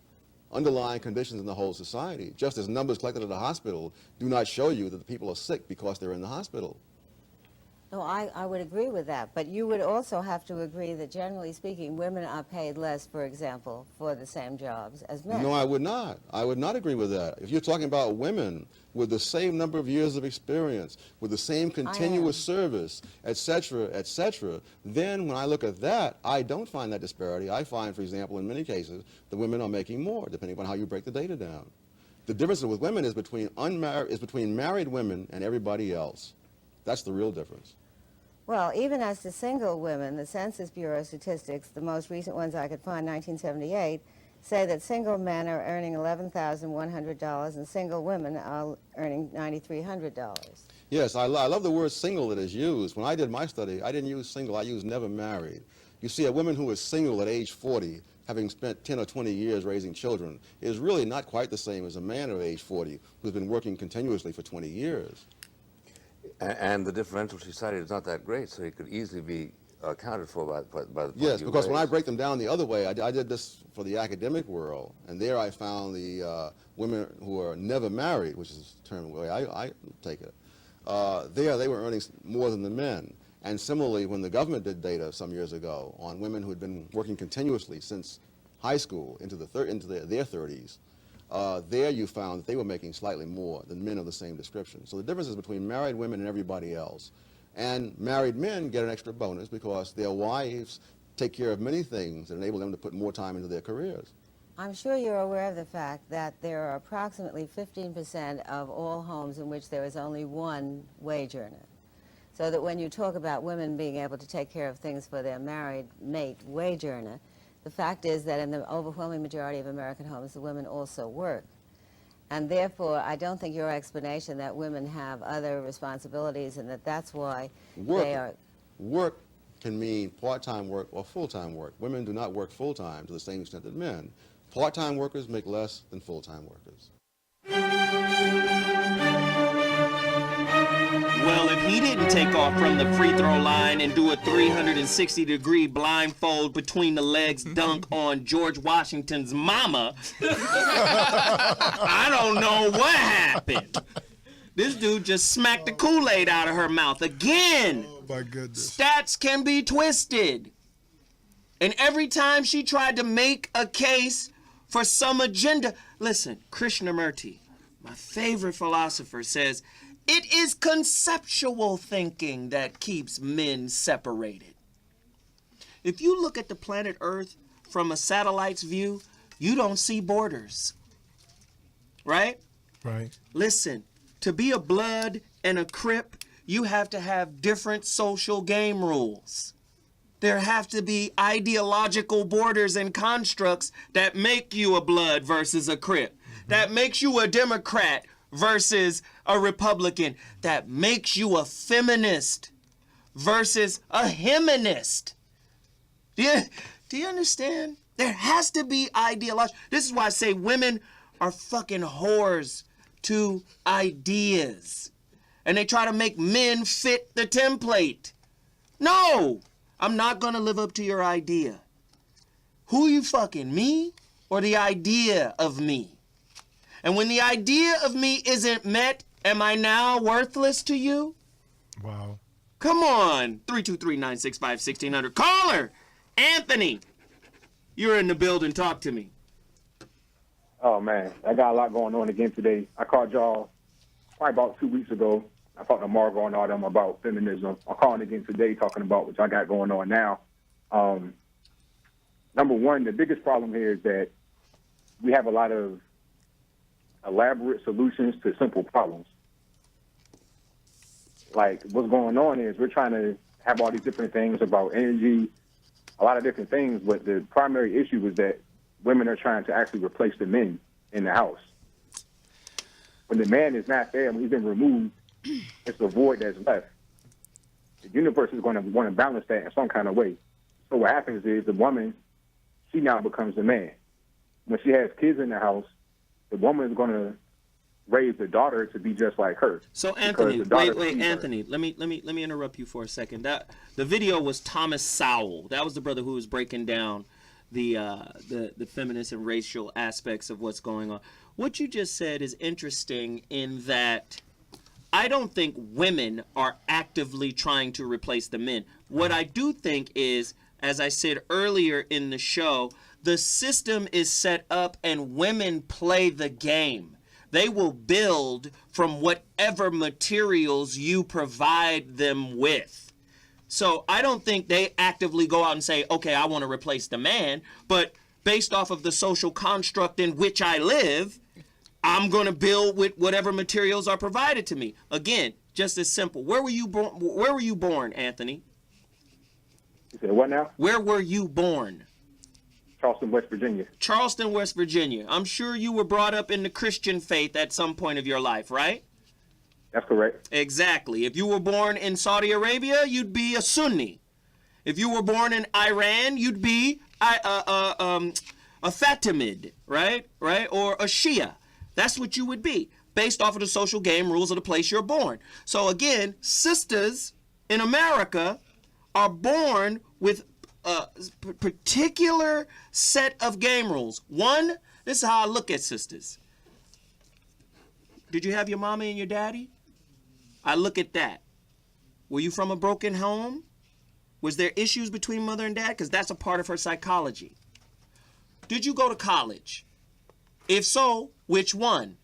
underlying conditions in the whole society, just as numbers collected at a hospital do not show you that the people are sick because they're in the hospital. No, I would agree with that, but you would also have to agree that generally speaking, women are paid less, for example, for the same jobs as men. No, I would not. I would not agree with that. If you're talking about women with the same number of years of experience, with the same continuous service, etc., then when I look at that, I don't find that disparity. I find, for example, in many cases, the women are making more, depending upon how you break the data down. The difference with women is between married women and everybody else. That's the real difference. Well, even as to single women, the Census Bureau statistics, the most recent ones I could find, 1978, say that single men are earning $11,100 and single women are earning $9,300. Yes, I love the word single that is used. When I did my study, I didn't use single, I used never married. You see, a woman who is single at age 40, having spent 10 or 20 years raising children, is really not quite the same as a man of age 40 who's been working continuously for 20 years. And the differential she cited is not that great, so it could easily be accounted for by the Yes, because when I break them down the other way, I did this for the academic world, and there I found the women who are never married, which is the term the way I take it, there they were earning more than the men. And similarly, when the government did data some years ago on women who had been working continuously since high school into their 30s, there you found that they were making slightly more than men of the same description. So the difference is between married women and everybody else. And married men get an extra bonus because their wives take care of many things that enable them to put more time into their careers. I'm sure you're aware of the fact that there are approximately 15% of all homes in which there is only one wage earner. So that when you talk about women being able to take care of things for their married mate wage earner, the fact is that in the overwhelming majority of American homes, the women also work. And therefore, I don't think your explanation that women have other responsibilities and that that's why they are... Work can mean part-time work or full-time work. Women do not work full-time to the same extent that men. Part-time workers make less than full-time workers. Well, if he didn't take off from the free throw line and do a 360-degree blindfold between the legs dunk on George Washington's mama, I don't know what happened. This dude just smacked the Kool-Aid out of her mouth again. Oh, my goodness. Stats can be twisted. And every time she tried to make a case for some agenda, listen, Krishnamurti, my favorite philosopher, says, it is conceptual thinking that keeps men separated. If you look at the planet Earth from a satellite's view, you don't see borders. Right? Right. Listen, to be a Blood and a Crip, you have to have different social game rules. there have to be ideological borders and constructs that make you a Blood versus a Crip, that makes you a Democrat versus a Republican, that makes you a feminist versus a humanist. Do you understand? There has to be ideology. This is why I say women are fucking whores to ideas. And they try to make men fit the template. No, I'm not gonna live up to your idea. Who you fucking, me or the idea of me? And when the idea of me isn't met, am I now worthless to you? Wow. Come on, 323-965-1600. Caller, Anthony, you're in the building. Talk to me. Oh, man, I got a lot going on again today. I called y'all probably about 2 weeks ago. I talked to Margot and all them about feminism. I'm calling again today talking about what I got going on now. Number one, the biggest problem here is that we have a lot of elaborate solutions to simple problems. Like, what's going on is we're trying to have all these different things about energy, a lot of different things, but the primary issue is that women are trying to actually replace the men in the house. When the man is not there, when he's been removed, it's a void that's left. The universe is going to want to balance that in some kind of way. So what happens is the woman, she now becomes the man. When she has kids in the house, the woman is going to raise the daughter to be just like her. So Anthony, wait, Anthony, let me interrupt you for a second. The video was Thomas Sowell. That was the brother who was breaking down the feminist and racial aspects of what's going on. What you just said is interesting in that I don't think women are actively trying to replace the men. What I do think is, as I said earlier in the show, the system is set up and women play the game. They will build from whatever materials you provide them with. So I don't think they actively go out and say, okay, I want to replace the man, but based off of the social construct in which I live, I'm going to build with whatever materials are provided to me. Again, just as simple. Where were you born, Anthony? You said what now? Where were you born? Charleston, West Virginia. Charleston, West Virginia. I'm sure you were brought up in the Christian faith at some point of your life, right? That's correct. Exactly. If you were born in Saudi Arabia, you'd be a Sunni. If you were born in Iran, you'd be a Fatimid, right? Or a Shia. That's what you would be, based off of the social game rules of the place you're born. So again, sisters in America are born with a particular set of game rules. One, this is how I look at sisters. Did you have your mama and your daddy? I look at that. Were you from a broken home? Was there issues between mother and dad? Because that's a part of her psychology. Did you go to college? If so, which one?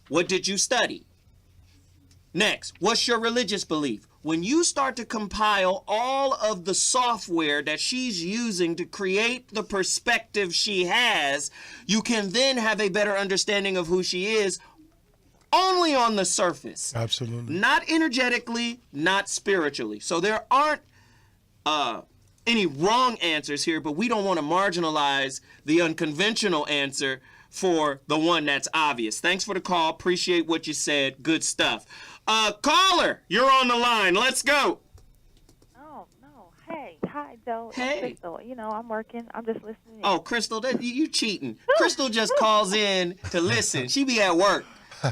What did you study? Next, what's your religious belief? When you start to compile all of the software that she's using to create the perspective she has, you can then have a better understanding of who she is only on the surface. Absolutely. Not energetically, not spiritually. So there aren't any wrong answers here, but we don't want to marginalize the unconventional answer for the one that's obvious. Thanks for the call. Appreciate what you said. Good stuff. Caller, you're on the line. Let's go. Oh, no. Hey. Hi, Joe. Hey. Crystal. You know, I'm working. I'm just listening. Oh, Crystal, you cheating. Crystal just calls in to listen. She be at work.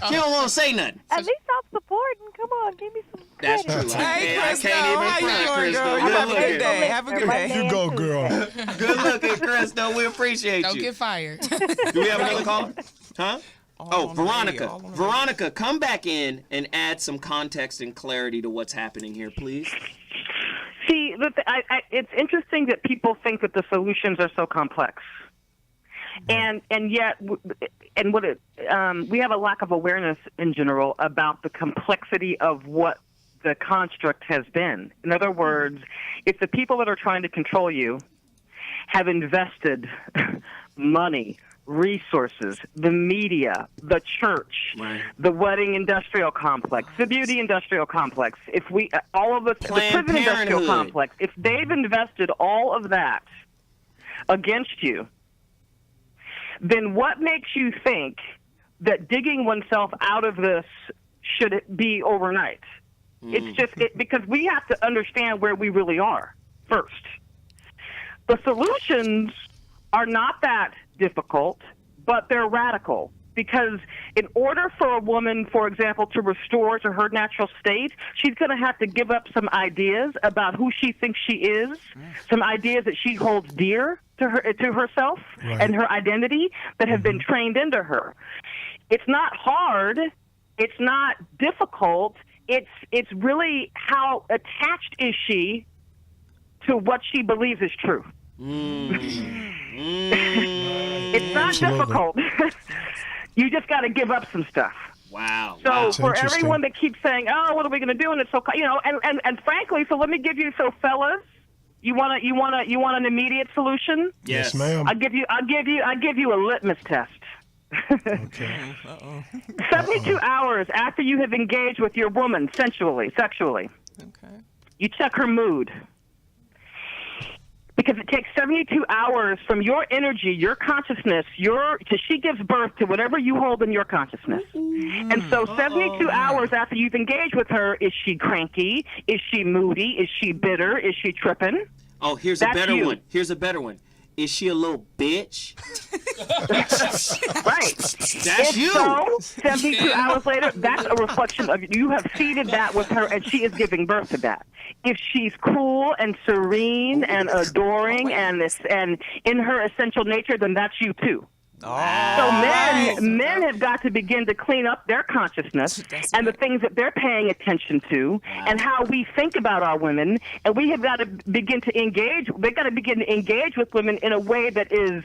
She don't want to say nothing. At least I'm supporting. Come on, give me some That's credit. true. Hey, I Crystal, can't even how you front, doing, Crystal. girl? You Good have a good looking. day. Have a good day. You go, girl. Good looking, Crystal. We appreciate Don't you. get fired. Do we have another caller? Huh? Oh, Veronica. Veronica, come back in and add some context and clarity to what's happening here, please. See, it's interesting that people think that the solutions are so complex, and yet, we have a lack of awareness in general about the complexity of what the construct has been. In other words, if the people that are trying to control you have invested money, resources, the media, the church, the wedding industrial complex, the beauty industrial complex, if we, all of us, the prison industrial complex, if they've invested all of that against you, then what makes you think that digging oneself out of this should be overnight? It's just because we have to understand where we really are first. The solutions are not that difficult, but they're radical. Because in order for a woman, for example, to restore to her natural state, she's going to have to give up some ideas about who she thinks she is, some ideas that she holds dear to herself and her identity that have been trained into her. It's not hard. It's not difficult. It's really how attached is she to what she believes is true. It's not difficult. You just got to give up some stuff. Wow. So for everyone that keeps saying, "Oh, what are we going to do?" and it's so, and frankly, so let me give you, so fellas, you want an immediate solution? Yes, ma'am. I'll give you a litmus test. Okay. 72 hours after you have engaged with your woman sexually, you check her mood. Because it takes 72 hours from your energy, your consciousness, till she gives birth to whatever you hold in your consciousness. And so 72 hours after you've engaged with her, is she cranky? Is she moody? Is she bitter? Is she tripping? Oh, here's a better one. Here's a better one. Is she a little bitch? Right. That's you. So, 72 hours later, that's a reflection of you have seeded that with her, and she is giving birth to that. If she's cool and serene and adoring and in her essential nature, then that's you too. So men have got to begin to clean up their consciousness and the things that they're paying attention to and how we think about our women, and we have got to begin to engage. They've got to begin to engage with women in a way that is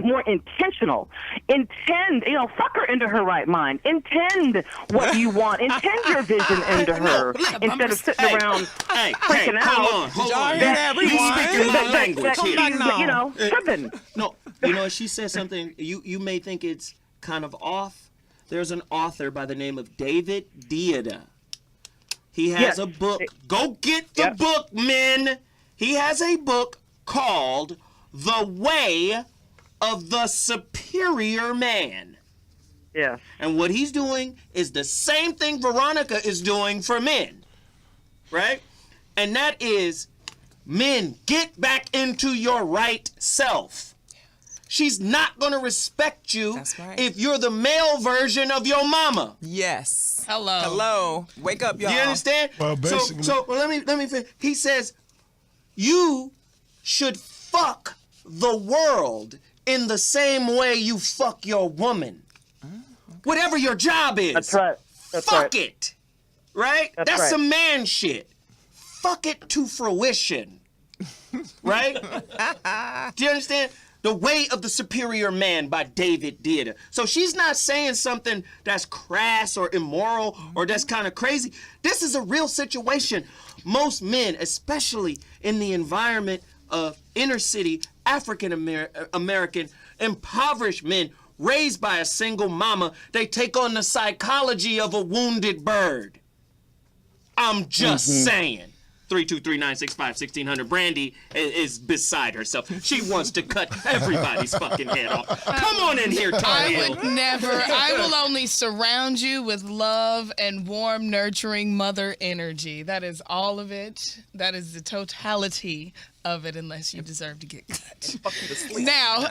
more intentional. Fuck her into her right mind. Intend what you want. Intend your vision into her instead of sitting around freaking out. Hold on. Tripping. No, she said something. You may think it's kind of off. There's an author by the name of David Deida. He has a book. Go get the book, men. He has a book called The Way of the Superior Man. Yes. And what he's doing is the same thing Veronica is doing for men. Right? And that is, men, get back into your right self. She's not going to respect you if you're the male version of your mama. Yes. Hello. Wake up, y'all. Do you understand? Well, basically. So let me finish. He says, you should fuck the world in the same way you fuck your woman. Whatever your job is. That's right. Fuck it. Right? That's right. some man shit. Fuck it to fruition. Right? Do you understand? The Way of the Superior Man by David Deida. So she's not saying something that's crass or immoral or that's kind of crazy. This is a real situation. Most men, especially in the environment of inner city African American impoverished men raised by a single mama, they take on the psychology of a wounded bird. I'm just saying. 323-965-1600. Brandy is beside herself. She wants to cut everybody's fucking head off. Come on in here, Tanya. I will only surround you with love and warm, nurturing mother energy. That is all of it. That is the totality of it, unless you deserve to get cut. Now,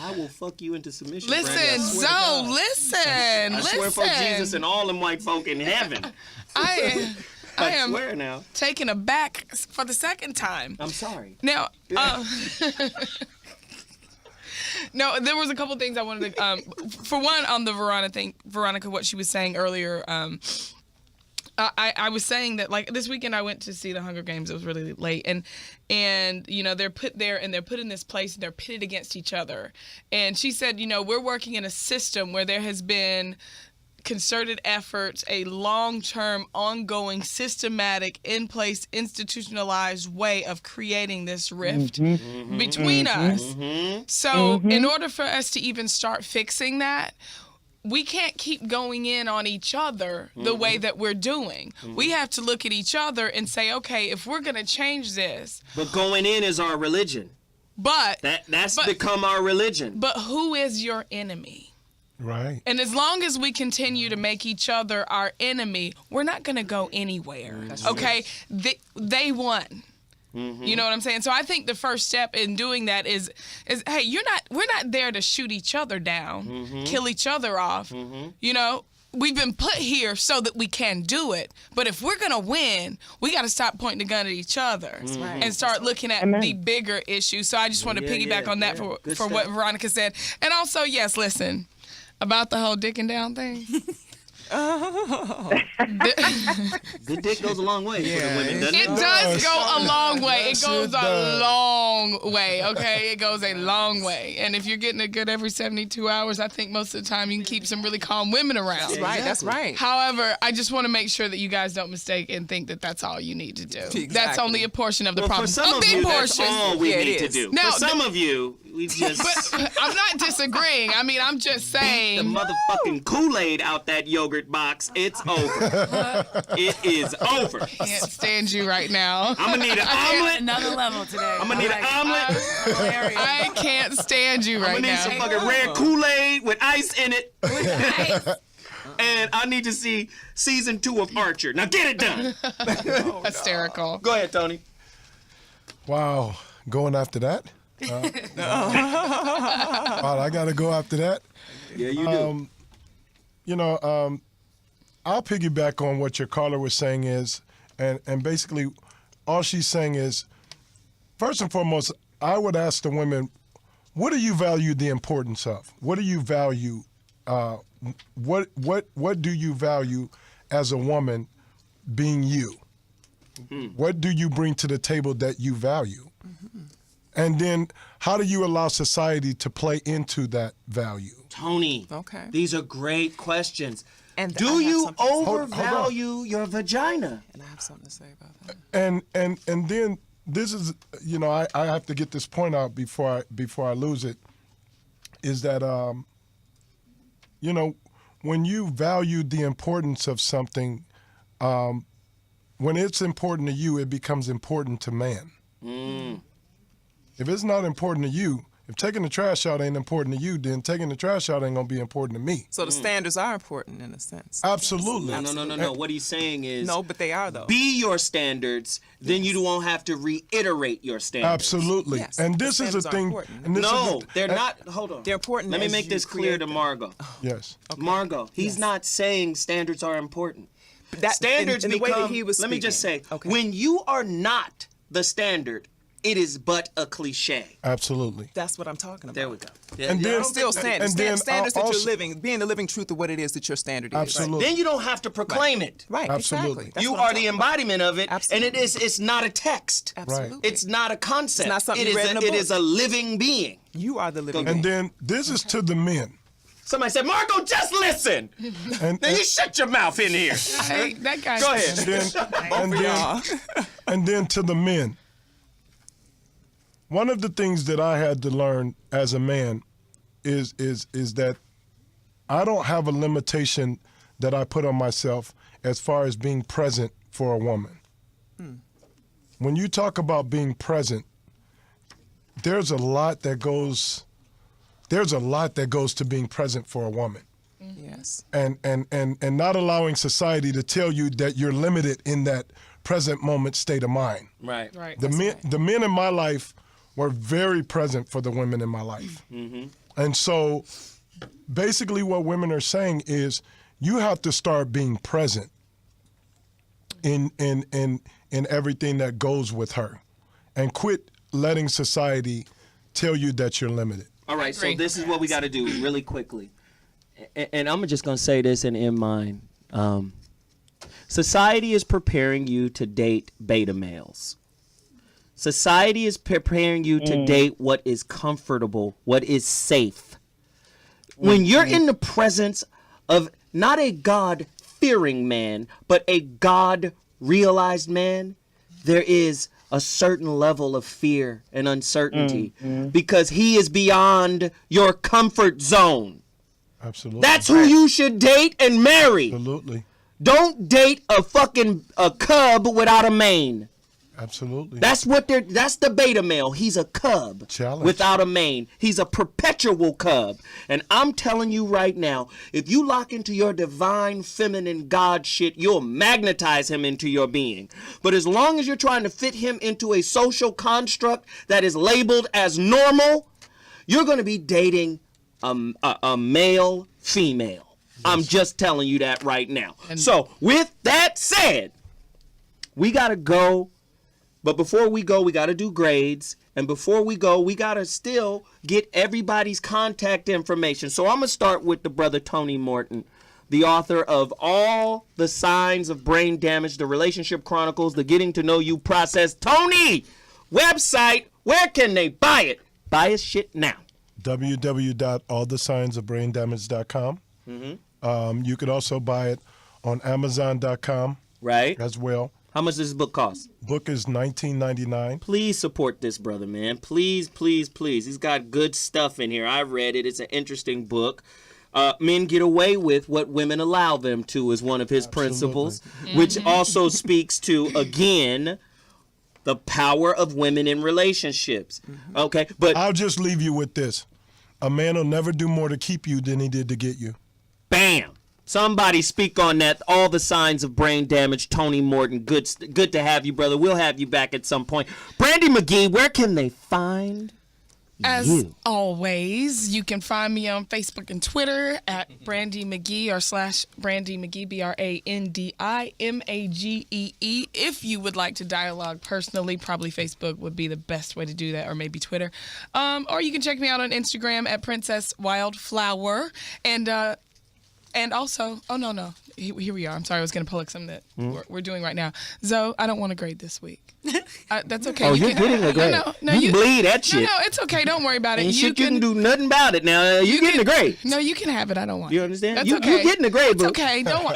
I will fuck you into submission. Listen, Zoe, listen. I swear for Jesus and all them white folk in heaven. I am swear now. Taken aback for the second time. I'm sorry. Now, no, there was a couple things I wanted to. For one, on the Veronica, what she was saying earlier. I was saying that, like, this weekend I went to see the Hunger Games. It was really late, and they're put there and they're put in this place and they're pitted against each other. And she said, we're working in a system where there has been concerted efforts, a long-term, ongoing, systematic, in-place, institutionalized way of creating this rift between us. So in order for us to even start fixing that, we can't keep going in on each other the way that we're doing. We have to look at each other and say, okay, if we're going to change this. But going in is our religion. But that's become our religion. But who is your enemy? Right. And as long as we continue to make each other our enemy, we're not going to go anywhere. Okay? They won. You know what I'm saying? So I think the first step in doing that is hey, we're not there to shoot each other down, kill each other off. You know, we've been put here so that we can do it. But if we're gonna win, we got to stop pointing the gun at each other and start looking at the bigger issue. So I just want to piggyback on that for what Veronica said. And also, yes, listen, about the whole dicking down thing. Good dick goes a long way for the women, doesn't it? It does go a long way. It goes a long way, okay? It goes a long way. And if you're getting it good every 72 hours, I think most of the time you can keep some really calm women around. That's right. That's right. However, I just want to make sure that you guys don't mistake and think that that's all you need to do. Exactly. That's only a portion of the Well, problem. for some of you, that's all we need to do. Now, for some of you, we just... But I'm not disagreeing. I mean, I'm just saying... the motherfucking Kool-Aid out that yogurt box. It's over. It is over. I can't stand you right now. I'm gonna need an omelet. Another level today. I'm gonna need an omelet. I can't stand you right I'm gonna need now. some fucking red Kool-Aid with ice in it. And I need to see season 2 of Archer. Now get it done. Hysterical. Go ahead, Tony. Wow. Going after that? Wow, I got to go after that? Yeah, you do. You know, I'll piggyback on what your caller was saying and basically all she's saying is, first and foremost, I would ask the women, what do you value the importance of? What do you value? What do you value as a woman being you? What do you bring to the table that you value? And then how do you allow society to play into that value? Tony, okay. These are great questions. And do you overvalue your vagina? And I have something to say about that. And then this is, you know, I have to get this point out before I lose it, is that you know, when you value the importance of something, when it's important to you, it becomes important to man. If it's not important to you, if taking the trash out ain't important to you, then taking the trash out ain't gonna be important to me. So the standards are important in a sense. Absolutely. No. What he's saying is, no, but they are though. Be your standards, then you won't have to reiterate your standards. Absolutely. Yes, and this is a thing. And this they're not. Hold on. They're important. Let me make this clear to Margot. Yes. Okay. Margot, he's not saying standards are important. Standards in the become. way that he was let me speaking. just say, when you are not the standard, it is but a cliche. Absolutely. That's what I'm talking about. There we go. And then still standards that you're living, being the living truth of what it is that your standard is. Absolutely. Then you don't have to proclaim it. Right. Absolutely. Exactly. You are the embodiment of it, Absolutely. and it's not a text. Absolutely. It's not a concept. It's not something it you is read in a book. It is a living being. You are the living And being. then this is to the men. Somebody said, Marco, just listen. Then you shut your mouth in here. Hey, that guy. Go ahead. And then to the men. One of the things that I had to learn as a man is that I don't have a limitation that I put on myself as far as being present for a woman. When you talk about being present, there's a lot that goes to being present for a woman. Yes. And not allowing society to tell you that you're limited in that present moment state of mind. Right. The men in my life were very present for the women in my life. And so basically what women are saying is you have to start being present in everything that goes with her and quit letting society tell you that you're limited. All right, so this is what we got to do really quickly. And I'm just going to say this and end mine. Society is preparing you to date beta males. Society is preparing you to date what is comfortable, what is safe. When you're in the presence of not a God-fearing man, but a God-realized man, there is a certain level of fear and uncertainty because he is beyond your comfort zone. Absolutely. That's who you should date and marry. Absolutely. Don't date a cub without a mane. Absolutely. That's the beta male. He's a cub without a mane. He's a perpetual cub. And I'm telling you right now, if you lock into your divine feminine God shit, you'll magnetize him into your being. But as long as you're trying to fit him into a social construct that is labeled as normal, you're going to be dating a male female. I'm just telling you that right now. So with that said, we got to go. But before we go, we got to do grades. And before we go, we got to still get everybody's contact information. So I'm going to start with the brother Tony Morton, the author of All the Signs of Brain Damage, the Relationship Chronicles, the Getting to Know You Process. Tony, website, where can they buy it? Buy his shit now. www.allthesignsofbraindamage.com. You could also buy it on Amazon.com. Right. As well. How much does this book cost? Book is $19.99. Please support this brother, man. Please, please, please. He's got good stuff in here. I read it. It's an interesting book. Men get away with what women allow them to is one of his principles, which also speaks to, again, the power of women in relationships. Okay, but I'll just leave you with this. A man will never do more to keep you than he did to get you. Bam. Somebody speak on that. All the Signs of Brain Damage. Tony Morton. Good to have you, brother. We'll have you back at some point. Brandy McGee, where can they find As always, you can find me on Facebook and Twitter at Brandy McGee or / Brandy McGee, BrandyMagee. If you would like to dialogue personally, probably Facebook would be the best way to do that, or maybe Twitter. Or you can check me out on Instagram at Princess Wildflower. And also, here we are. I'm sorry, I was going to pull up something that we're doing right now. Zoe, I don't want to grade this week. That's okay. Oh, you're getting a grade. No, you bleed that shit. No, it's okay. Don't worry about it. You can do nothing about it now. You're getting a grade. No, you can have it. I don't want it. You understand? That's You're getting a grade, boo. It's okay. Don't worry.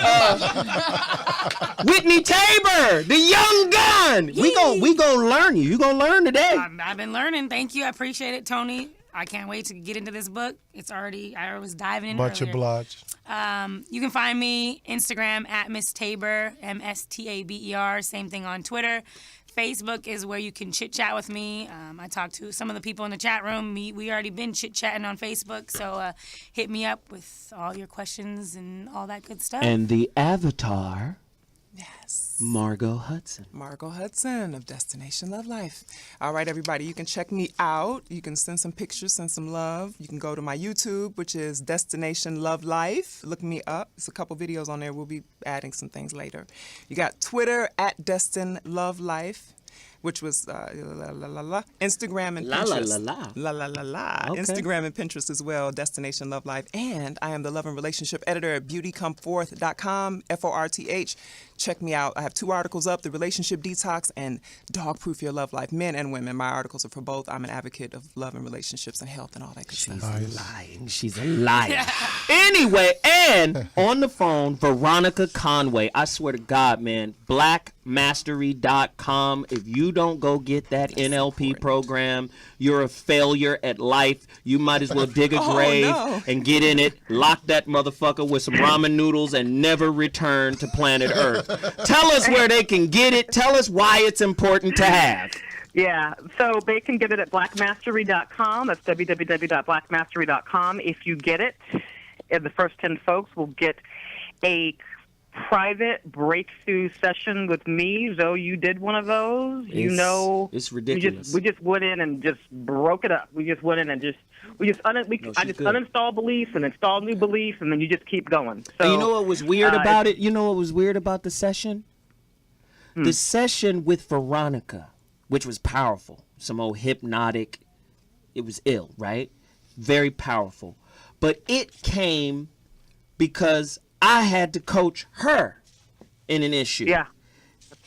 Whitney Tabor, the young gun. We gonna learn you. You gonna learn today. I've been learning. Thank you. I appreciate it, Tony. I can't wait to get into this book. I was diving in Much earlier. obliged. You can find me Instagram at Miss Tabor, MSTABER. Same thing on Twitter. Facebook is where you can chit chat with me. I talk to some of the people in the chat room. We already been chit chatting on Facebook, so hit me up with all your questions and all that good stuff. And the avatar. Yes. Margot Hudson. Margot Hudson of Destination Love Life. All right, everybody, you can check me out. You can send some pictures, send some love. You can go to my YouTube, which is Destination Love Life. Look me up. There's a couple videos on there. We'll be adding some things later. You got Twitter at Destin Love Life, which was Instagram and Pinterest. Okay. Instagram and Pinterest as well, Destination Love Life. And I am the love and relationship editor at beautycomeforth.com, FORTH. Check me out. I have 2 articles up, The Relationship Detox and Dog Proof Your Love Life, men and women. My articles are for both. I'm an advocate of love and relationships and health and all that good stuff. She's a liar. Anyway, and on the phone, Veronica Conway. I swear to God, man, blackmastery.com. If you don't go get that NLP program, you're a failure at life. You might as well dig a grave and get in it, lock that motherfucker with some ramen noodles, and never return to planet Earth. Tell us where they can get it. Tell us why it's important to have. Yeah, so they can get it at blackmastery.com. That's www.blackmastery.com. If you get it, and the first 10 folks will get a private breakthrough session with me. Zoe, you did one of those. It's ridiculous. We just went in and just broke it up. We just went in and I just uninstalled beliefs and installed new beliefs, and then you just keep going. So and you know what was weird about it? You know what was weird about the session? The session with Veronica, which was powerful. Some old hypnotic. It was ill, right? Very powerful. But it came because I had to coach her in an issue. Yeah.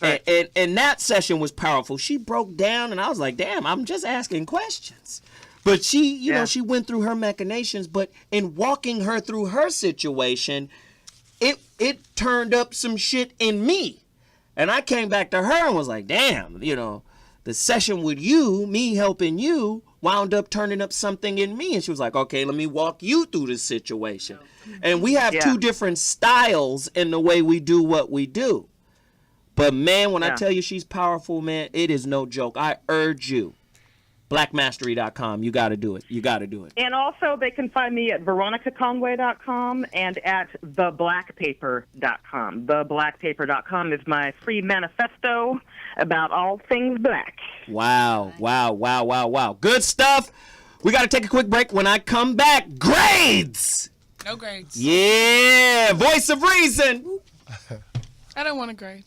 That's right. And that session was powerful. She broke down, and I was like, damn, I'm just asking questions. But she, you know, she went through her machinations. But in walking her through her situation, it turned up some shit in me. And I came back to her and was like, damn, you know, the session with you, me helping you, wound up turning up something in me. And she was like, okay, let me walk you through this situation. And we have two different styles in the way we do what we do. But man, when I tell you she's powerful, man, it is no joke. I urge you. Blackmastery.com. You got to do it. You got to do it. And also, they can find me at veronicaconway.com and at theblackpaper.com. Theblackpaper.com is my free manifesto about all things black. Wow, wow, wow, wow, wow. Good stuff. We got to take a quick break. When I come back, grades. No grades. Yeah, voice of reason. I don't want a grade.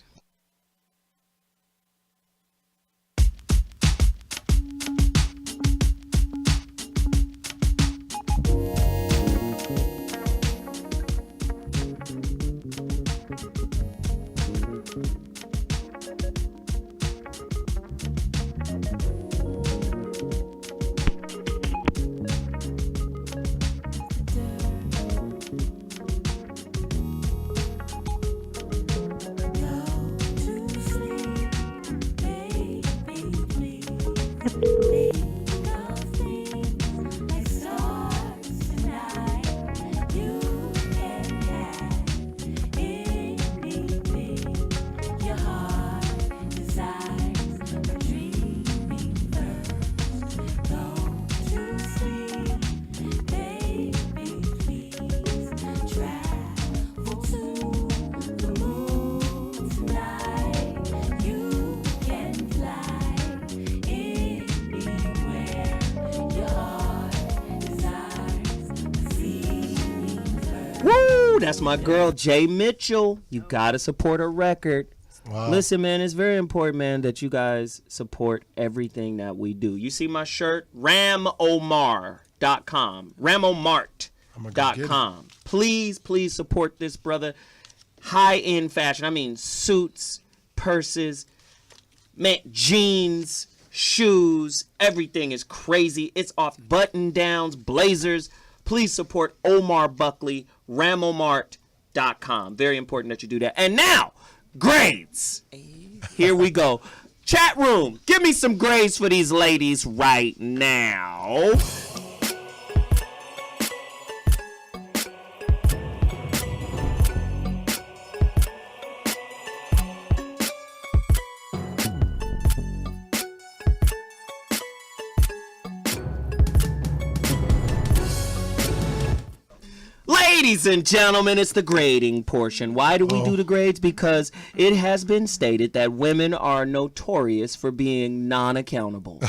That's my girl, Jay Mitchell. You got to support her record. Wow. Listen, man, it's very important, man, that you guys support everything that we do. You see my shirt? RamOmar.com. RamOmart.com. Please, please support this brother. High-end fashion. I mean, suits, purses, man, jeans, shoes. Everything is crazy. It's off button-downs, blazers. Please support Omar Buckley, RamOmart.com. Very important that you do that. And now, grades. Here we go. Chat room, give me some grades for these ladies right now. Ladies and gentlemen, it's the grading portion. Why do we do the grades? Because it has been stated that women are notorious for being non-accountable,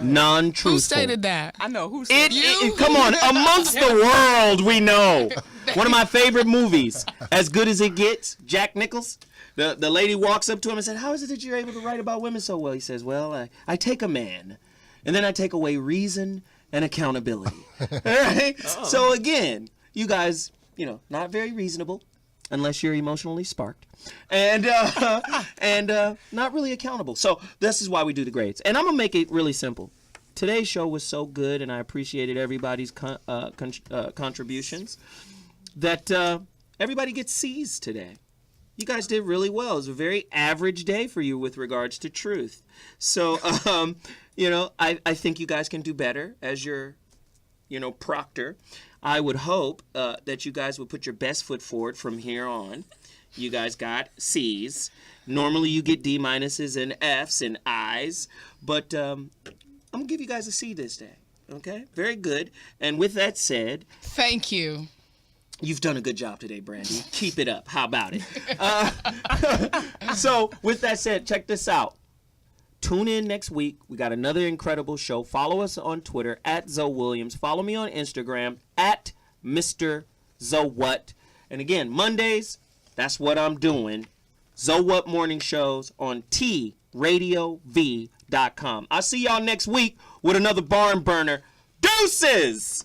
non-truthful. Who stated that? I know. Who said it? Come on. Amongst the world, we know. One of my favorite movies, As Good as It Gets, Jack Nicholson. The lady walks up to him and said, how is it that you're able to write about women so well? He says, well, I take a man, and then I take away reason and accountability. All right? So again, you guys, you know, not very reasonable unless you're emotionally sparked and not really accountable. So this is why we do the grades. And I'm going to make it really simple. Today's show was so good, and I appreciated everybody's contributions, that everybody gets C's today. You guys did really well. It was a very average day for you with regards to truth. So, you know, I think you guys can do better as your, you know, proctor. I would hope that you guys would put your best foot forward from here on. You guys got C's. Normally you get D minuses and F's and I's, but I'm going to give you guys a C this day. Okay? Very good. And with that said, thank you. You've done a good job today, Brandy. Keep it up. How about it? So with that said, check this out. Tune in next week. We got another incredible show. Follow us on Twitter at Zoe Williams. Follow me on Instagram at Mr. Zowhat. And again, Mondays, that's what I'm doing. Zowhat morning shows on TRadioV.com. I'll see y'all next week with another barn burner. Deuces!